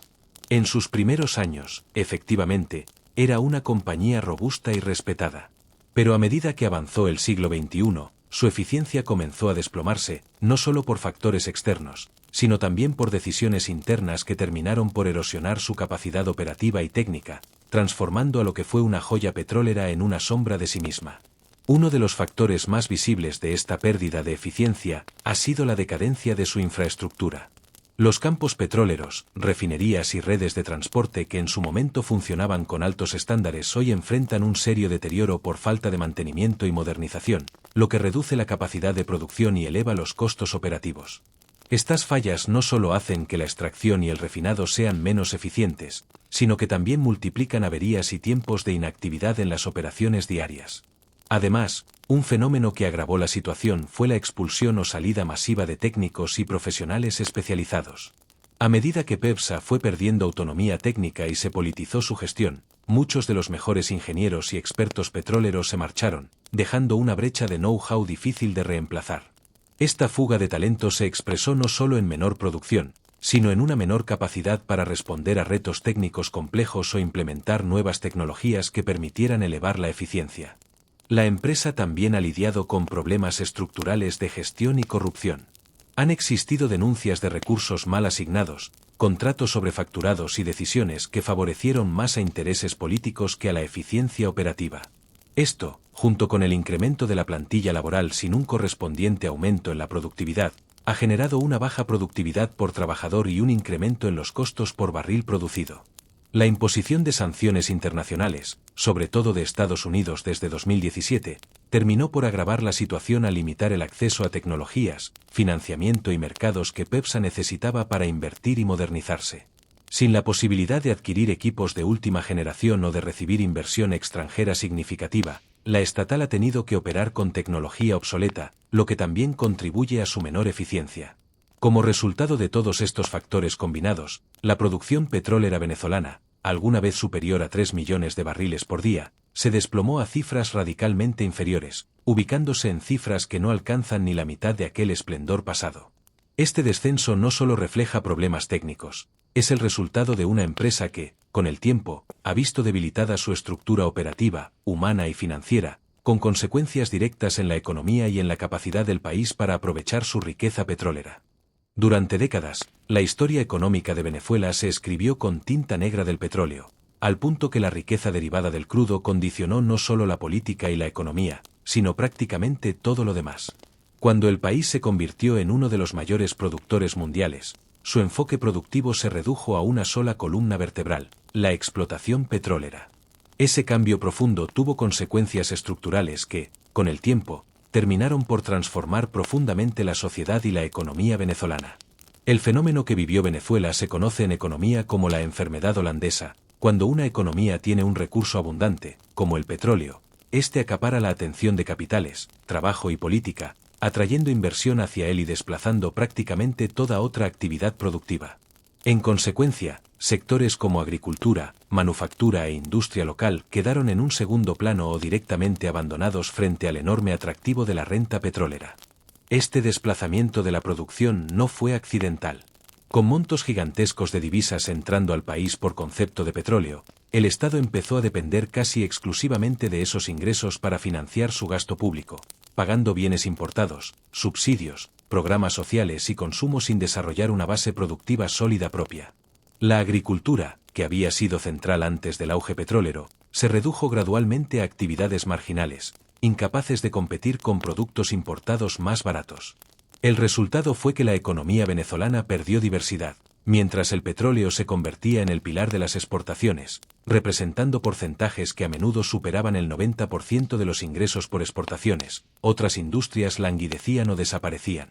En sus primeros años, efectivamente, era una compañía robusta y respetada. Pero a medida que avanzó el siglo XXI, su eficiencia comenzó a desplomarse, no solo por factores externos, sino también por decisiones internas que terminaron por erosionar su capacidad operativa y técnica, transformando a lo que fue una joya petrolera en una sombra de sí misma. Uno de los factores más visibles de esta pérdida de eficiencia ha sido la decadencia de su infraestructura. Los campos petroleros, refinerías y redes de transporte que en su momento funcionaban con altos estándares hoy enfrentan un serio deterioro por falta de mantenimiento y modernización, lo que reduce la capacidad de producción y eleva los costos operativos. Estas fallas no solo hacen que la extracción y el refinado sean menos eficientes, sino que también multiplican averías y tiempos de inactividad en las operaciones diarias. Además, un fenómeno que agravó la situación fue la expulsión o salida masiva de técnicos y profesionales especializados. A medida que PDVSA fue perdiendo autonomía técnica y se politizó su gestión, muchos de los mejores ingenieros y expertos petroleros se marcharon, dejando una brecha de know-how difícil de reemplazar. Esta fuga de talento se expresó no solo en menor producción, sino en una menor capacidad para responder a retos técnicos complejos o implementar nuevas tecnologías que permitieran elevar la eficiencia. La empresa también ha lidiado con problemas estructurales de gestión y corrupción. Han existido denuncias de recursos mal asignados, contratos sobrefacturados y decisiones que favorecieron más a intereses políticos que a la eficiencia operativa. Esto, junto con el incremento de la plantilla laboral sin un correspondiente aumento en la productividad, ha generado una baja productividad por trabajador y un incremento en los costos por barril producido. La imposición de sanciones internacionales, sobre todo de Estados Unidos desde 2017, terminó por agravar la situación al limitar el acceso a tecnologías, financiamiento y mercados que PEPSA necesitaba para invertir y modernizarse. Sin la posibilidad de adquirir equipos de última generación o de recibir inversión extranjera significativa, la estatal ha tenido que operar con tecnología obsoleta, lo que también contribuye a su menor eficiencia. Como resultado de todos estos factores combinados, la producción petrolera venezolana, alguna vez superior a 3 millones de barriles por día, se desplomó a cifras radicalmente inferiores, ubicándose en cifras que no alcanzan ni la mitad de aquel esplendor pasado. Este descenso no solo refleja problemas técnicos, es el resultado de una empresa que, con el tiempo, ha visto debilitada su estructura operativa, humana y financiera, con consecuencias directas en la economía y en la capacidad del país para aprovechar su riqueza petrolera. Durante décadas, la historia económica de Venezuela se escribió con tinta negra del petróleo, al punto que la riqueza derivada del crudo condicionó no solo la política y la economía, sino prácticamente todo lo demás. Cuando el país se convirtió en uno de los mayores productores mundiales, su enfoque productivo se redujo a una sola columna vertebral, la explotación petrolera. Ese cambio profundo tuvo consecuencias estructurales que, con el tiempo, terminaron por transformar profundamente la sociedad y la economía venezolana. El fenómeno que vivió Venezuela se conoce en economía como la enfermedad holandesa. Cuando una economía tiene un recurso abundante, como el petróleo, este acapara la atención de capitales, trabajo y política, atrayendo inversión hacia él y desplazando prácticamente toda otra actividad productiva. En consecuencia, sectores como agricultura, manufactura e industria local quedaron en un segundo plano o directamente abandonados frente al enorme atractivo de la renta petrolera. Este desplazamiento de la producción no fue accidental. Con montos gigantescos de divisas entrando al país por concepto de petróleo, el Estado empezó a depender casi exclusivamente de esos ingresos para financiar su gasto público, pagando bienes importados, subsidios, programas sociales y consumo sin desarrollar una base productiva sólida propia. La agricultura, que había sido central antes del auge petrolero, se redujo gradualmente a actividades marginales, incapaces de competir con productos importados más baratos. El resultado fue que la economía venezolana perdió diversidad, mientras el petróleo se convertía en el pilar de las exportaciones, representando porcentajes que a menudo superaban el 90% de los ingresos por exportaciones. Otras industrias languidecían o desaparecían.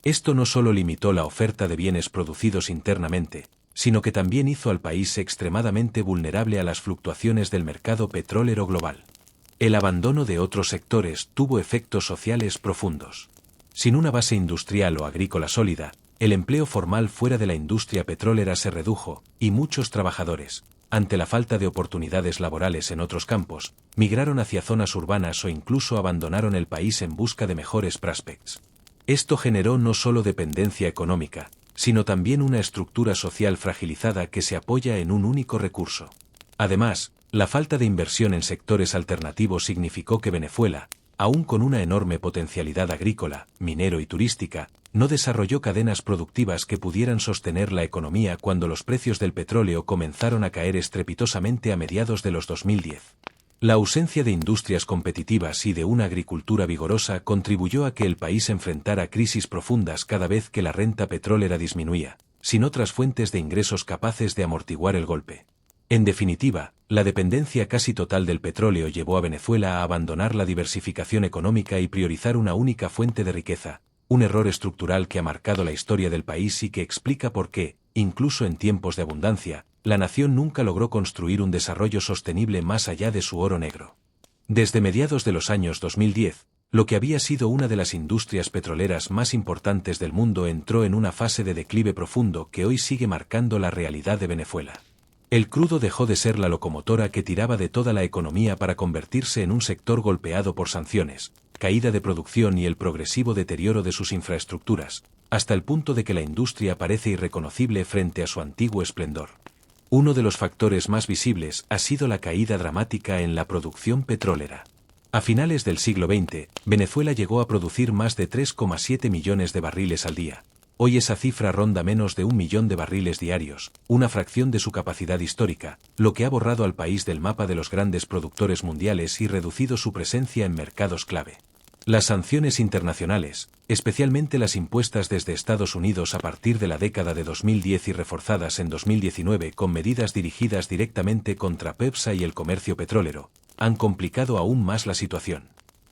Esto no solo limitó la oferta de bienes producidos internamente, sino que también hizo al país extremadamente vulnerable a las fluctuaciones del mercado petrolero global. El abandono de otros sectores tuvo efectos sociales profundos. Sin una base industrial o agrícola sólida, el empleo formal fuera de la industria petrolera se redujo, y muchos trabajadores, ante la falta de oportunidades laborales en otros campos, migraron hacia zonas urbanas o incluso abandonaron el país en busca de mejores prospects. Esto generó no solo dependencia económica, sino también una estructura social fragilizada que se apoya en un único recurso. Además, la falta de inversión en sectores alternativos significó que Venezuela, aún con una enorme potencialidad agrícola, minero y turística, no desarrolló cadenas productivas que pudieran sostener la economía cuando los precios del petróleo comenzaron a caer estrepitosamente a mediados de los 2010. La ausencia de industrias competitivas y de una agricultura vigorosa contribuyó a que el país enfrentara crisis profundas cada vez que la renta petrolera disminuía, sin otras fuentes de ingresos capaces de amortiguar el golpe. En definitiva, la dependencia casi total del petróleo llevó a Venezuela a abandonar la diversificación económica y priorizar una única fuente de riqueza, un error estructural que ha marcado la historia del país y que explica por qué, incluso en tiempos de abundancia, la nación nunca logró construir un desarrollo sostenible más allá de su oro negro. Desde mediados de los años 2010, lo que había sido una de las industrias petroleras más importantes del mundo entró en una fase de declive profundo que hoy sigue marcando la realidad de Venezuela. El crudo dejó de ser la locomotora que tiraba de toda la economía para convertirse en un sector golpeado por sanciones, caída de producción y el progresivo deterioro de sus infraestructuras, hasta el punto de que la industria parece irreconocible frente a su antiguo esplendor. Uno de los factores más visibles ha sido la caída dramática en la producción petrolera. A finales del siglo XX, Venezuela llegó a producir más de 3,7 millones de barriles al día. Hoy esa cifra ronda menos de 1 millón de barriles diarios, una fracción de su capacidad histórica, lo que ha borrado al país del mapa de los grandes productores mundiales y reducido su presencia en mercados clave. Las sanciones internacionales, especialmente las impuestas desde Estados Unidos a partir de la década de 2010 y reforzadas en 2019 con medidas dirigidas directamente contra PDVSA y el comercio petrolero, han complicado aún más la situación.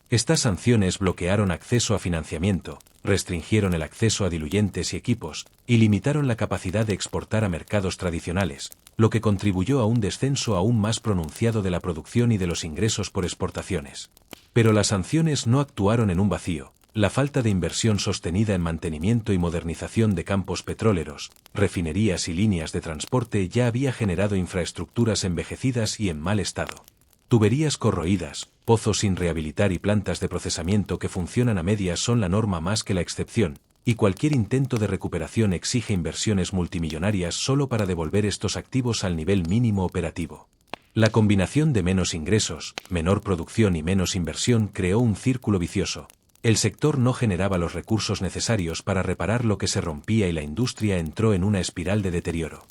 Estas sanciones bloquearon acceso a financiamiento, restringieron el acceso a diluyentes y equipos, y limitaron la capacidad de exportar a mercados tradicionales, lo que contribuyó a un descenso aún más pronunciado de la producción y de los ingresos por exportaciones. Pero las sanciones no actuaron en un vacío. La falta de inversión sostenida en mantenimiento y modernización de campos petroleros, refinerías y líneas de transporte ya había generado infraestructuras envejecidas y en mal estado. Tuberías corroídas, pozos sin rehabilitar y plantas de procesamiento que funcionan a medias son la norma más que la excepción, y cualquier intento de recuperación exige inversiones multimillonarias solo para devolver estos activos al nivel mínimo operativo. La combinación de menos ingresos, menor producción y menos inversión creó un círculo vicioso. El sector no generaba los recursos necesarios para reparar lo que se rompía y la industria entró en una espiral de deterioro.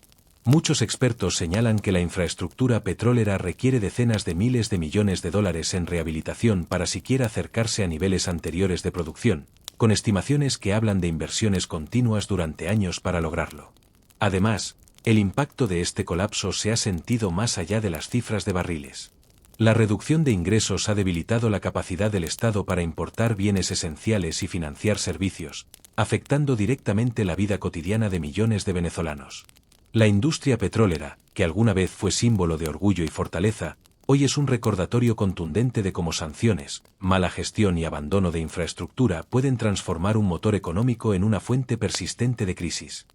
Muchos expertos señalan que la infraestructura petrolera requiere decenas de miles de millones de dólares en rehabilitación para siquiera acercarse a niveles anteriores de producción, con estimaciones que hablan de inversiones continuas durante años para lograrlo. Además, el impacto de este colapso se ha sentido más allá de las cifras de barriles. La reducción de ingresos ha debilitado la capacidad del Estado para importar bienes esenciales y financiar servicios, afectando directamente la vida cotidiana de millones de venezolanos. La industria petrolera, que alguna vez fue símbolo de orgullo y fortaleza, hoy es un recordatorio contundente de cómo sanciones, mala gestión y abandono de infraestructura pueden transformar un motor económico en una fuente persistente de crisis.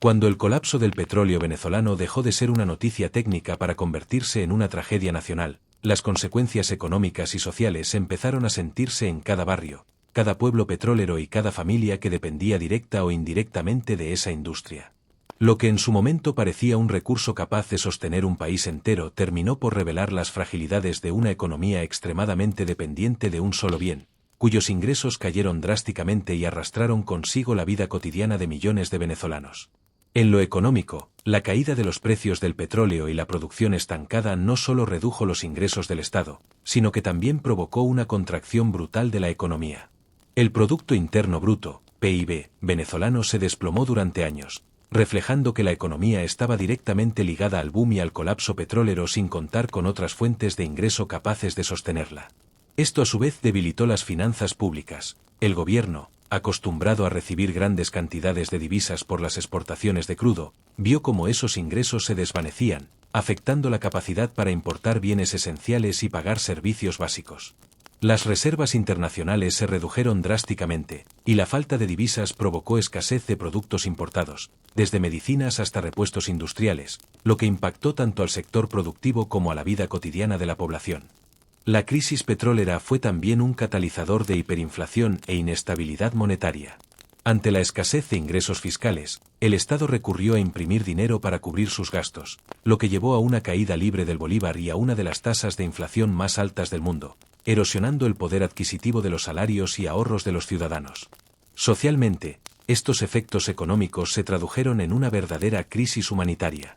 Cuando el colapso del petróleo venezolano dejó de ser una noticia técnica para convertirse en una tragedia nacional, las consecuencias económicas y sociales empezaron a sentirse en cada barrio, cada pueblo petrolero y cada familia que dependía directa o indirectamente de esa industria. Lo que en su momento parecía un recurso capaz de sostener un país entero terminó por revelar las fragilidades de una economía extremadamente dependiente de un solo bien, cuyos ingresos cayeron drásticamente y arrastraron consigo la vida cotidiana de millones de venezolanos. En lo económico, la caída de los precios del petróleo y la producción estancada no solo redujo los ingresos del Estado, sino que también provocó una contracción brutal de la economía. El Producto Interno Bruto, PIB, venezolano se desplomó durante años, reflejando que la economía estaba directamente ligada al boom y al colapso petrolero sin contar con otras fuentes de ingreso capaces de sostenerla. Esto a su vez debilitó las finanzas públicas. El gobierno, acostumbrado a recibir grandes cantidades de divisas por las exportaciones de crudo, vio cómo esos ingresos se desvanecían, afectando la capacidad para importar bienes esenciales y pagar servicios básicos. Las reservas internacionales se redujeron drásticamente, y la falta de divisas provocó escasez de productos importados, desde medicinas hasta repuestos industriales, lo que impactó tanto al sector productivo como a la vida cotidiana de la población. La crisis petrolera fue también un catalizador de hiperinflación e inestabilidad monetaria. Ante la escasez de ingresos fiscales, el Estado recurrió a imprimir dinero para cubrir sus gastos, lo que llevó a una caída libre del bolívar y a una de las tasas de inflación más altas del mundo, erosionando el poder adquisitivo de los salarios y ahorros de los ciudadanos. Socialmente, estos efectos económicos se tradujeron en una verdadera crisis humanitaria.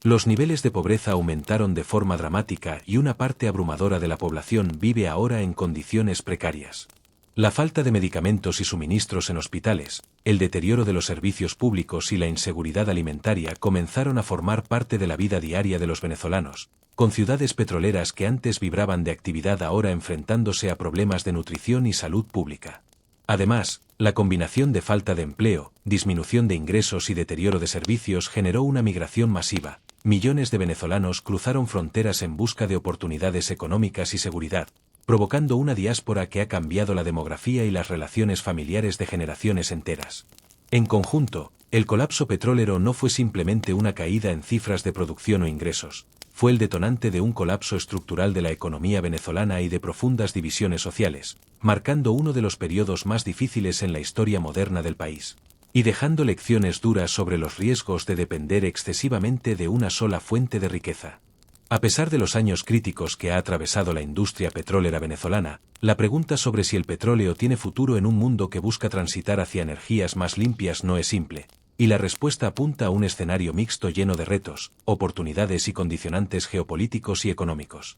Los niveles de pobreza aumentaron de forma dramática y una parte abrumadora de la población vive ahora en condiciones precarias. La falta de medicamentos y suministros en hospitales, el deterioro de los servicios públicos y la inseguridad alimentaria comenzaron a formar parte de la vida diaria de los venezolanos, con ciudades petroleras que antes vibraban de actividad ahora enfrentándose a problemas de nutrición y salud pública. Además, la combinación de falta de empleo, disminución de ingresos y deterioro de servicios generó una migración masiva. Millones de venezolanos cruzaron fronteras en busca de oportunidades económicas y seguridad, provocando una diáspora que ha cambiado la demografía y las relaciones familiares de generaciones enteras. En conjunto, el colapso petrolero no fue simplemente una caída en cifras de producción o ingresos, fue el detonante de un colapso estructural de la economía venezolana y de profundas divisiones sociales, marcando uno de los periodos más difíciles en la historia moderna del país, y dejando lecciones duras sobre los riesgos de depender excesivamente de una sola fuente de riqueza. A pesar de los años críticos que ha atravesado la industria petrolera venezolana, la pregunta sobre si el petróleo tiene futuro en un mundo que busca transitar hacia energías más limpias no es simple, y la respuesta apunta a un escenario mixto lleno de retos, oportunidades y condicionantes geopolíticos y económicos.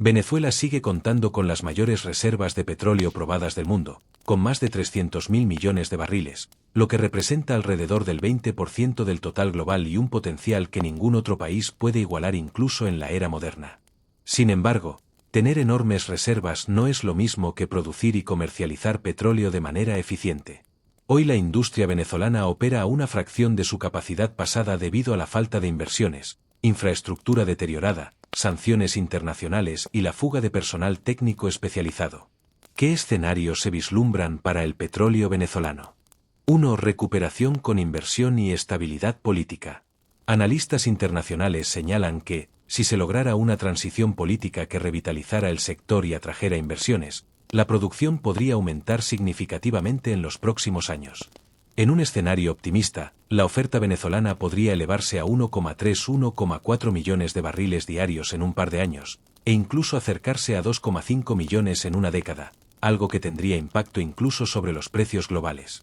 Venezuela sigue contando con las mayores reservas de petróleo probadas del mundo, con más de 300.000 millones de barriles, lo que representa alrededor del 20% del total global y un potencial que ningún otro país puede igualar incluso en la era moderna. Sin embargo, tener enormes reservas no es lo mismo que producir y comercializar petróleo de manera eficiente. Hoy la industria venezolana opera a una fracción de su capacidad pasada debido a la falta de inversiones, infraestructura deteriorada, sanciones internacionales y la fuga de personal técnico especializado. ¿Qué escenarios se vislumbran para el petróleo venezolano? 1. Recuperación con inversión y estabilidad política. Analistas internacionales señalan que, si se lograra una transición política que revitalizara el sector y atrajera inversiones, la producción podría aumentar significativamente en los próximos años. En un escenario optimista, la oferta venezolana podría elevarse a 1,3–1,4 millones de barriles diarios en un par de años, e incluso acercarse a 2,5 millones en una década, algo que tendría impacto incluso sobre los precios globales.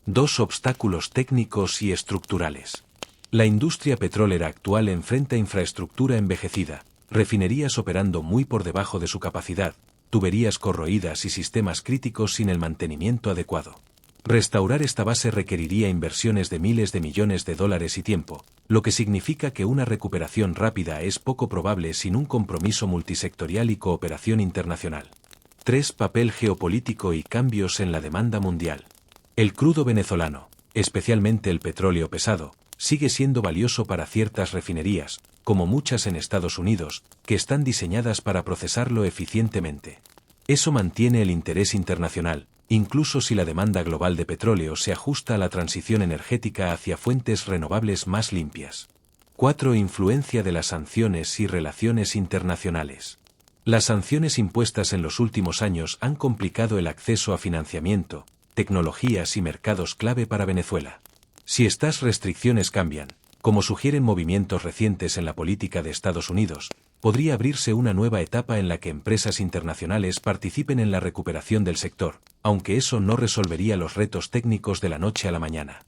2. Obstáculos técnicos y estructurales. La industria petrolera actual enfrenta infraestructura envejecida, refinerías operando muy por debajo de su capacidad, tuberías corroídas y sistemas críticos sin el mantenimiento adecuado. Restaurar esta base requeriría inversiones de miles de millones de dólares y tiempo, lo que significa que una recuperación rápida es poco probable sin un compromiso multisectorial y cooperación internacional. 3. Papel geopolítico y cambios en la demanda mundial. El crudo venezolano, especialmente el petróleo pesado, sigue siendo valioso para ciertas refinerías, como muchas en Estados Unidos, que están diseñadas para procesarlo eficientemente. Eso mantiene el interés internacional, incluso si la demanda global de petróleo se ajusta a la transición energética hacia fuentes renovables más limpias. 4. Influencia de las sanciones y relaciones internacionales. Las sanciones impuestas en los últimos años han complicado el acceso a financiamiento, tecnologías y mercados clave para Venezuela. Si estas restricciones cambian, como sugieren movimientos recientes en la política de Estados Unidos, podría abrirse una nueva etapa en la que empresas internacionales participen en la recuperación del sector, aunque eso no resolvería los retos técnicos de la noche a la mañana.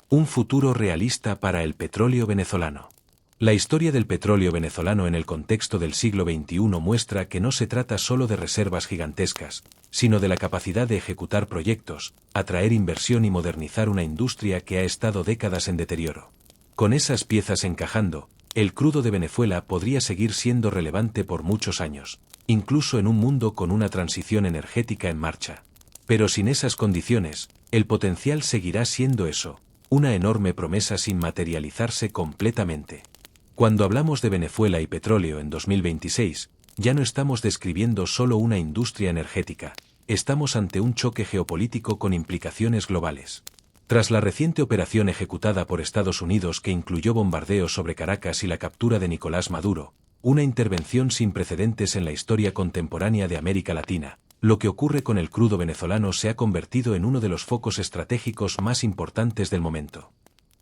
Un futuro realista para el petróleo venezolano. La historia del petróleo venezolano en el contexto del siglo XXI muestra que no se trata solo de reservas gigantescas, sino de la capacidad de ejecutar proyectos, atraer inversión y modernizar una industria que ha estado décadas en deterioro. Con esas piezas encajando, el crudo de Venezuela podría seguir siendo relevante por muchos años, incluso en un mundo con una transición energética en marcha. Pero sin esas condiciones, el potencial seguirá siendo eso, una enorme promesa sin materializarse completamente. Cuando hablamos de Venezuela y petróleo en 2026, ya no estamos describiendo solo una industria energética, estamos ante un choque geopolítico con implicaciones globales. Tras la reciente operación ejecutada por Estados Unidos que incluyó bombardeos sobre Caracas y la captura de Nicolás Maduro, una intervención sin precedentes en la historia contemporánea de América Latina, lo que ocurre con el crudo venezolano se ha convertido en uno de los focos estratégicos más importantes del momento.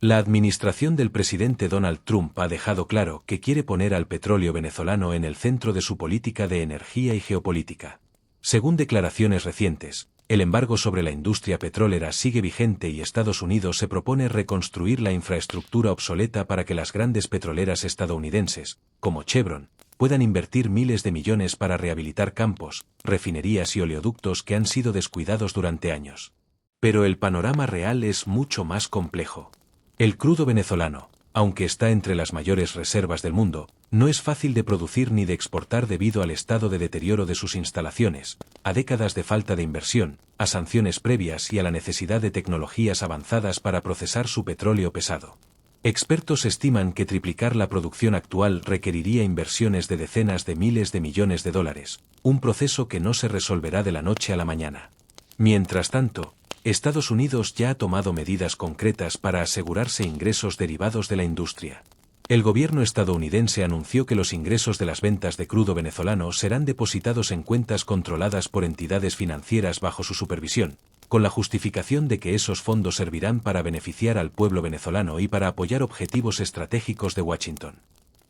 La administración del presidente Donald Trump ha dejado claro que quiere poner al petróleo venezolano en el centro de su política de energía y geopolítica. Según declaraciones recientes, el embargo sobre la industria petrolera sigue vigente y Estados Unidos se propone reconstruir la infraestructura obsoleta para que las grandes petroleras estadounidenses, como Chevron, puedan invertir miles de millones para rehabilitar campos, refinerías y oleoductos que han sido descuidados durante años. Pero el panorama real es mucho más complejo. El crudo venezolano, aunque está entre las mayores reservas del mundo, no es fácil de producir ni de exportar debido al estado de deterioro de sus instalaciones, a décadas de falta de inversión, a sanciones previas y a la necesidad de tecnologías avanzadas para procesar su petróleo pesado. Expertos estiman que triplicar la producción actual requeriría inversiones de decenas de miles de millones de dólares, un proceso que no se resolverá de la noche a la mañana. Mientras tanto, Estados Unidos ya ha tomado medidas concretas para asegurarse ingresos derivados de la industria. El gobierno estadounidense anunció que los ingresos de las ventas de crudo venezolano serán depositados en cuentas controladas por entidades financieras bajo su supervisión, con la justificación de que esos fondos servirán para beneficiar al pueblo venezolano y para apoyar objetivos estratégicos de Washington.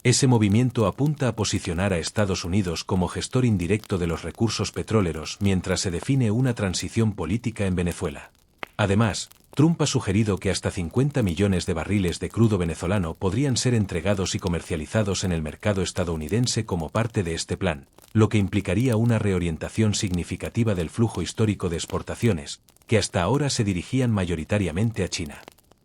Ese movimiento apunta a posicionar a Estados Unidos como gestor indirecto de los recursos petroleros mientras se define una transición política en Venezuela. Además, Trump ha sugerido que hasta 50 millones de barriles de crudo venezolano podrían ser entregados y comercializados en el mercado estadounidense como parte de este plan, lo que implicaría una reorientación significativa del flujo histórico de exportaciones, que hasta ahora se dirigían mayoritariamente a China.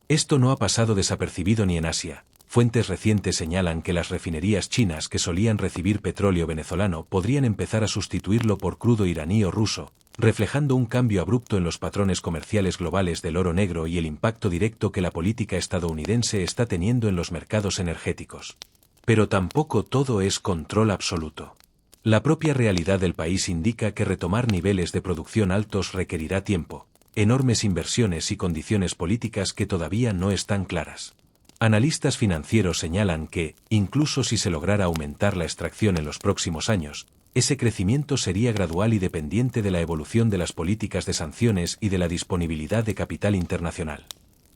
Esto no ha pasado desapercibido ni en Asia. Fuentes recientes señalan que las refinerías chinas que solían recibir petróleo venezolano podrían empezar a sustituirlo por crudo iraní o ruso, reflejando un cambio abrupto en los patrones comerciales globales del oro negro y el impacto directo que la política estadounidense está teniendo en los mercados energéticos. Pero tampoco todo es control absoluto. La propia realidad del país indica que retomar niveles de producción altos requerirá tiempo, enormes inversiones y condiciones políticas que todavía no están claras. Analistas financieros señalan que, incluso si se lograra aumentar la extracción en los próximos años, ese crecimiento sería gradual y dependiente de la evolución de las políticas de sanciones y de la disponibilidad de capital internacional.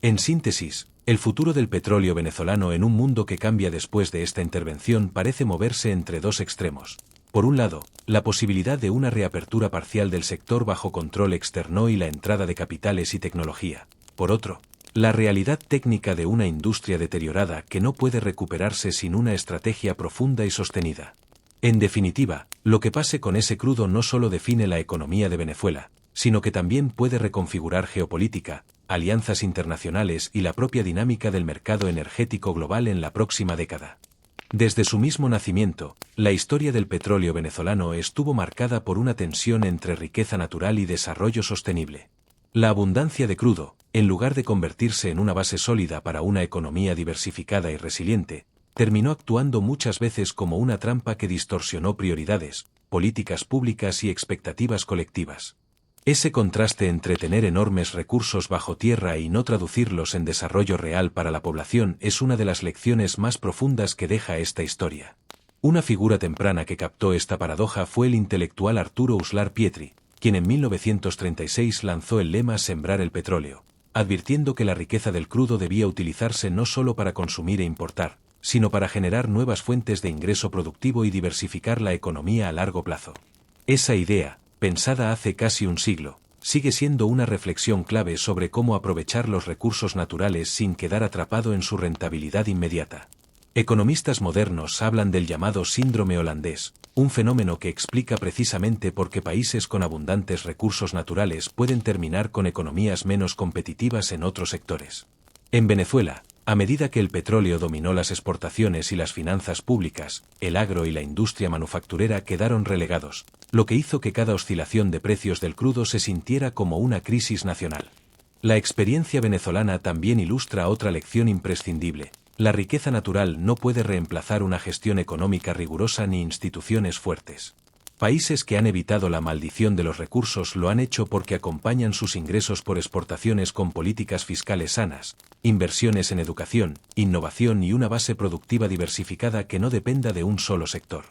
En síntesis, el futuro del petróleo venezolano en un mundo que cambia después de esta intervención parece moverse entre dos extremos. Por un lado, la posibilidad de una reapertura parcial del sector bajo control externo y la entrada de capitales y tecnología. Por otro, la realidad técnica de una industria deteriorada que no puede recuperarse sin una estrategia profunda y sostenida. En definitiva, lo que pase con ese crudo no solo define la economía de Venezuela, sino que también puede reconfigurar geopolítica, alianzas internacionales y la propia dinámica del mercado energético global en la próxima década. Desde su mismo nacimiento, la historia del petróleo venezolano estuvo marcada por una tensión entre riqueza natural y desarrollo sostenible. La abundancia de crudo, en lugar de convertirse en una base sólida para una economía diversificada y resiliente, terminó actuando muchas veces como una trampa que distorsionó prioridades, políticas públicas y expectativas colectivas. Ese contraste entre tener enormes recursos bajo tierra y no traducirlos en desarrollo real para la población es una de las lecciones más profundas que deja esta historia. Una figura temprana que captó esta paradoja fue el intelectual Arturo Uslar Pietri, quien en 1936 lanzó el lema Sembrar el petróleo, advirtiendo que la riqueza del crudo debía utilizarse no solo para consumir e importar, sino para generar nuevas fuentes de ingreso productivo y diversificar la economía a largo plazo. Esa idea, pensada hace casi un siglo, sigue siendo una reflexión clave sobre cómo aprovechar los recursos naturales sin quedar atrapado en su rentabilidad inmediata. Economistas modernos hablan del llamado síndrome holandés, un fenómeno que explica precisamente por qué países con abundantes recursos naturales pueden terminar con economías menos competitivas en otros sectores. En Venezuela, a medida que el petróleo dominó las exportaciones y las finanzas públicas, el agro y la industria manufacturera quedaron relegados, lo que hizo que cada oscilación de precios del crudo se sintiera como una crisis nacional. La experiencia venezolana también ilustra otra lección imprescindible. La riqueza natural no puede reemplazar una gestión económica rigurosa ni instituciones fuertes. Países que han evitado la maldición de los recursos lo han hecho porque acompañan sus ingresos por exportaciones con políticas fiscales sanas, inversiones en educación, innovación y una base productiva diversificada que no dependa de un solo sector.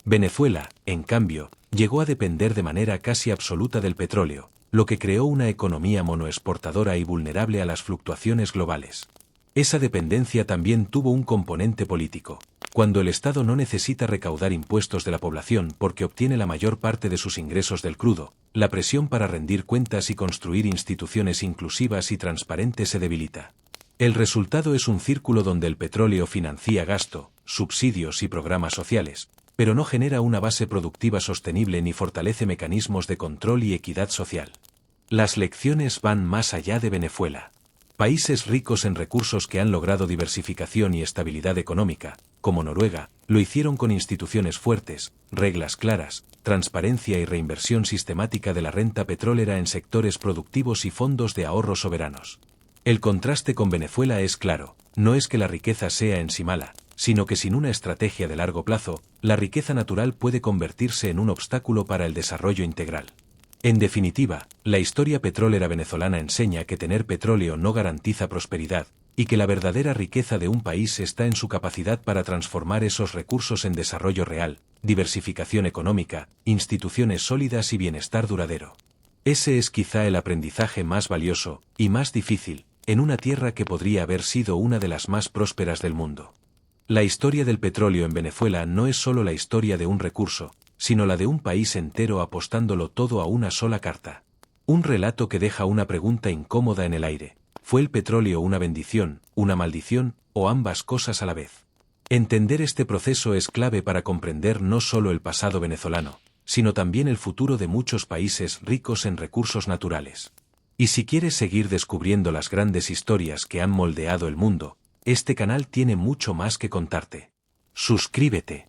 Venezuela, en cambio, llegó a depender de manera casi absoluta del petróleo, lo que creó una economía monoexportadora y vulnerable a las fluctuaciones globales. Esa dependencia también tuvo un componente político. Cuando el Estado no necesita recaudar impuestos de la población porque obtiene la mayor parte de sus ingresos del crudo, la presión para rendir cuentas y construir instituciones inclusivas y transparentes se debilita. El resultado es un círculo donde el petróleo financia gasto, subsidios y programas sociales, pero no genera una base productiva sostenible ni fortalece mecanismos de control y equidad social. Las lecciones van más allá de Venezuela. Países ricos en recursos que han logrado diversificación y estabilidad económica, como Noruega, lo hicieron con instituciones fuertes, reglas claras, transparencia y reinversión sistemática de la renta petrolera en sectores productivos y fondos de ahorro soberanos. El contraste con Venezuela es claro, no es que la riqueza sea en sí mala, sino que sin una estrategia de largo plazo, la riqueza natural puede convertirse en un obstáculo para el desarrollo integral. En definitiva, la historia petrolera venezolana enseña que tener petróleo no garantiza prosperidad, y que la verdadera riqueza de un país está en su capacidad para transformar esos recursos en desarrollo real, diversificación económica, instituciones sólidas y bienestar duradero. Ese es quizá el aprendizaje más valioso, y más difícil, en una tierra que podría haber sido una de las más prósperas del mundo. La historia del petróleo en Venezuela no es solo la historia de un recurso, sino la de un país entero apostándolo todo a una sola carta. Un relato que deja una pregunta incómoda en el aire. ¿Fue el petróleo una bendición, una maldición, o ambas cosas a la vez? Entender este proceso es clave para comprender no solo el pasado venezolano, sino también el futuro de muchos países ricos en recursos naturales. Y si quieres seguir descubriendo las grandes historias que han moldeado el mundo, este canal tiene mucho más que contarte. Suscríbete.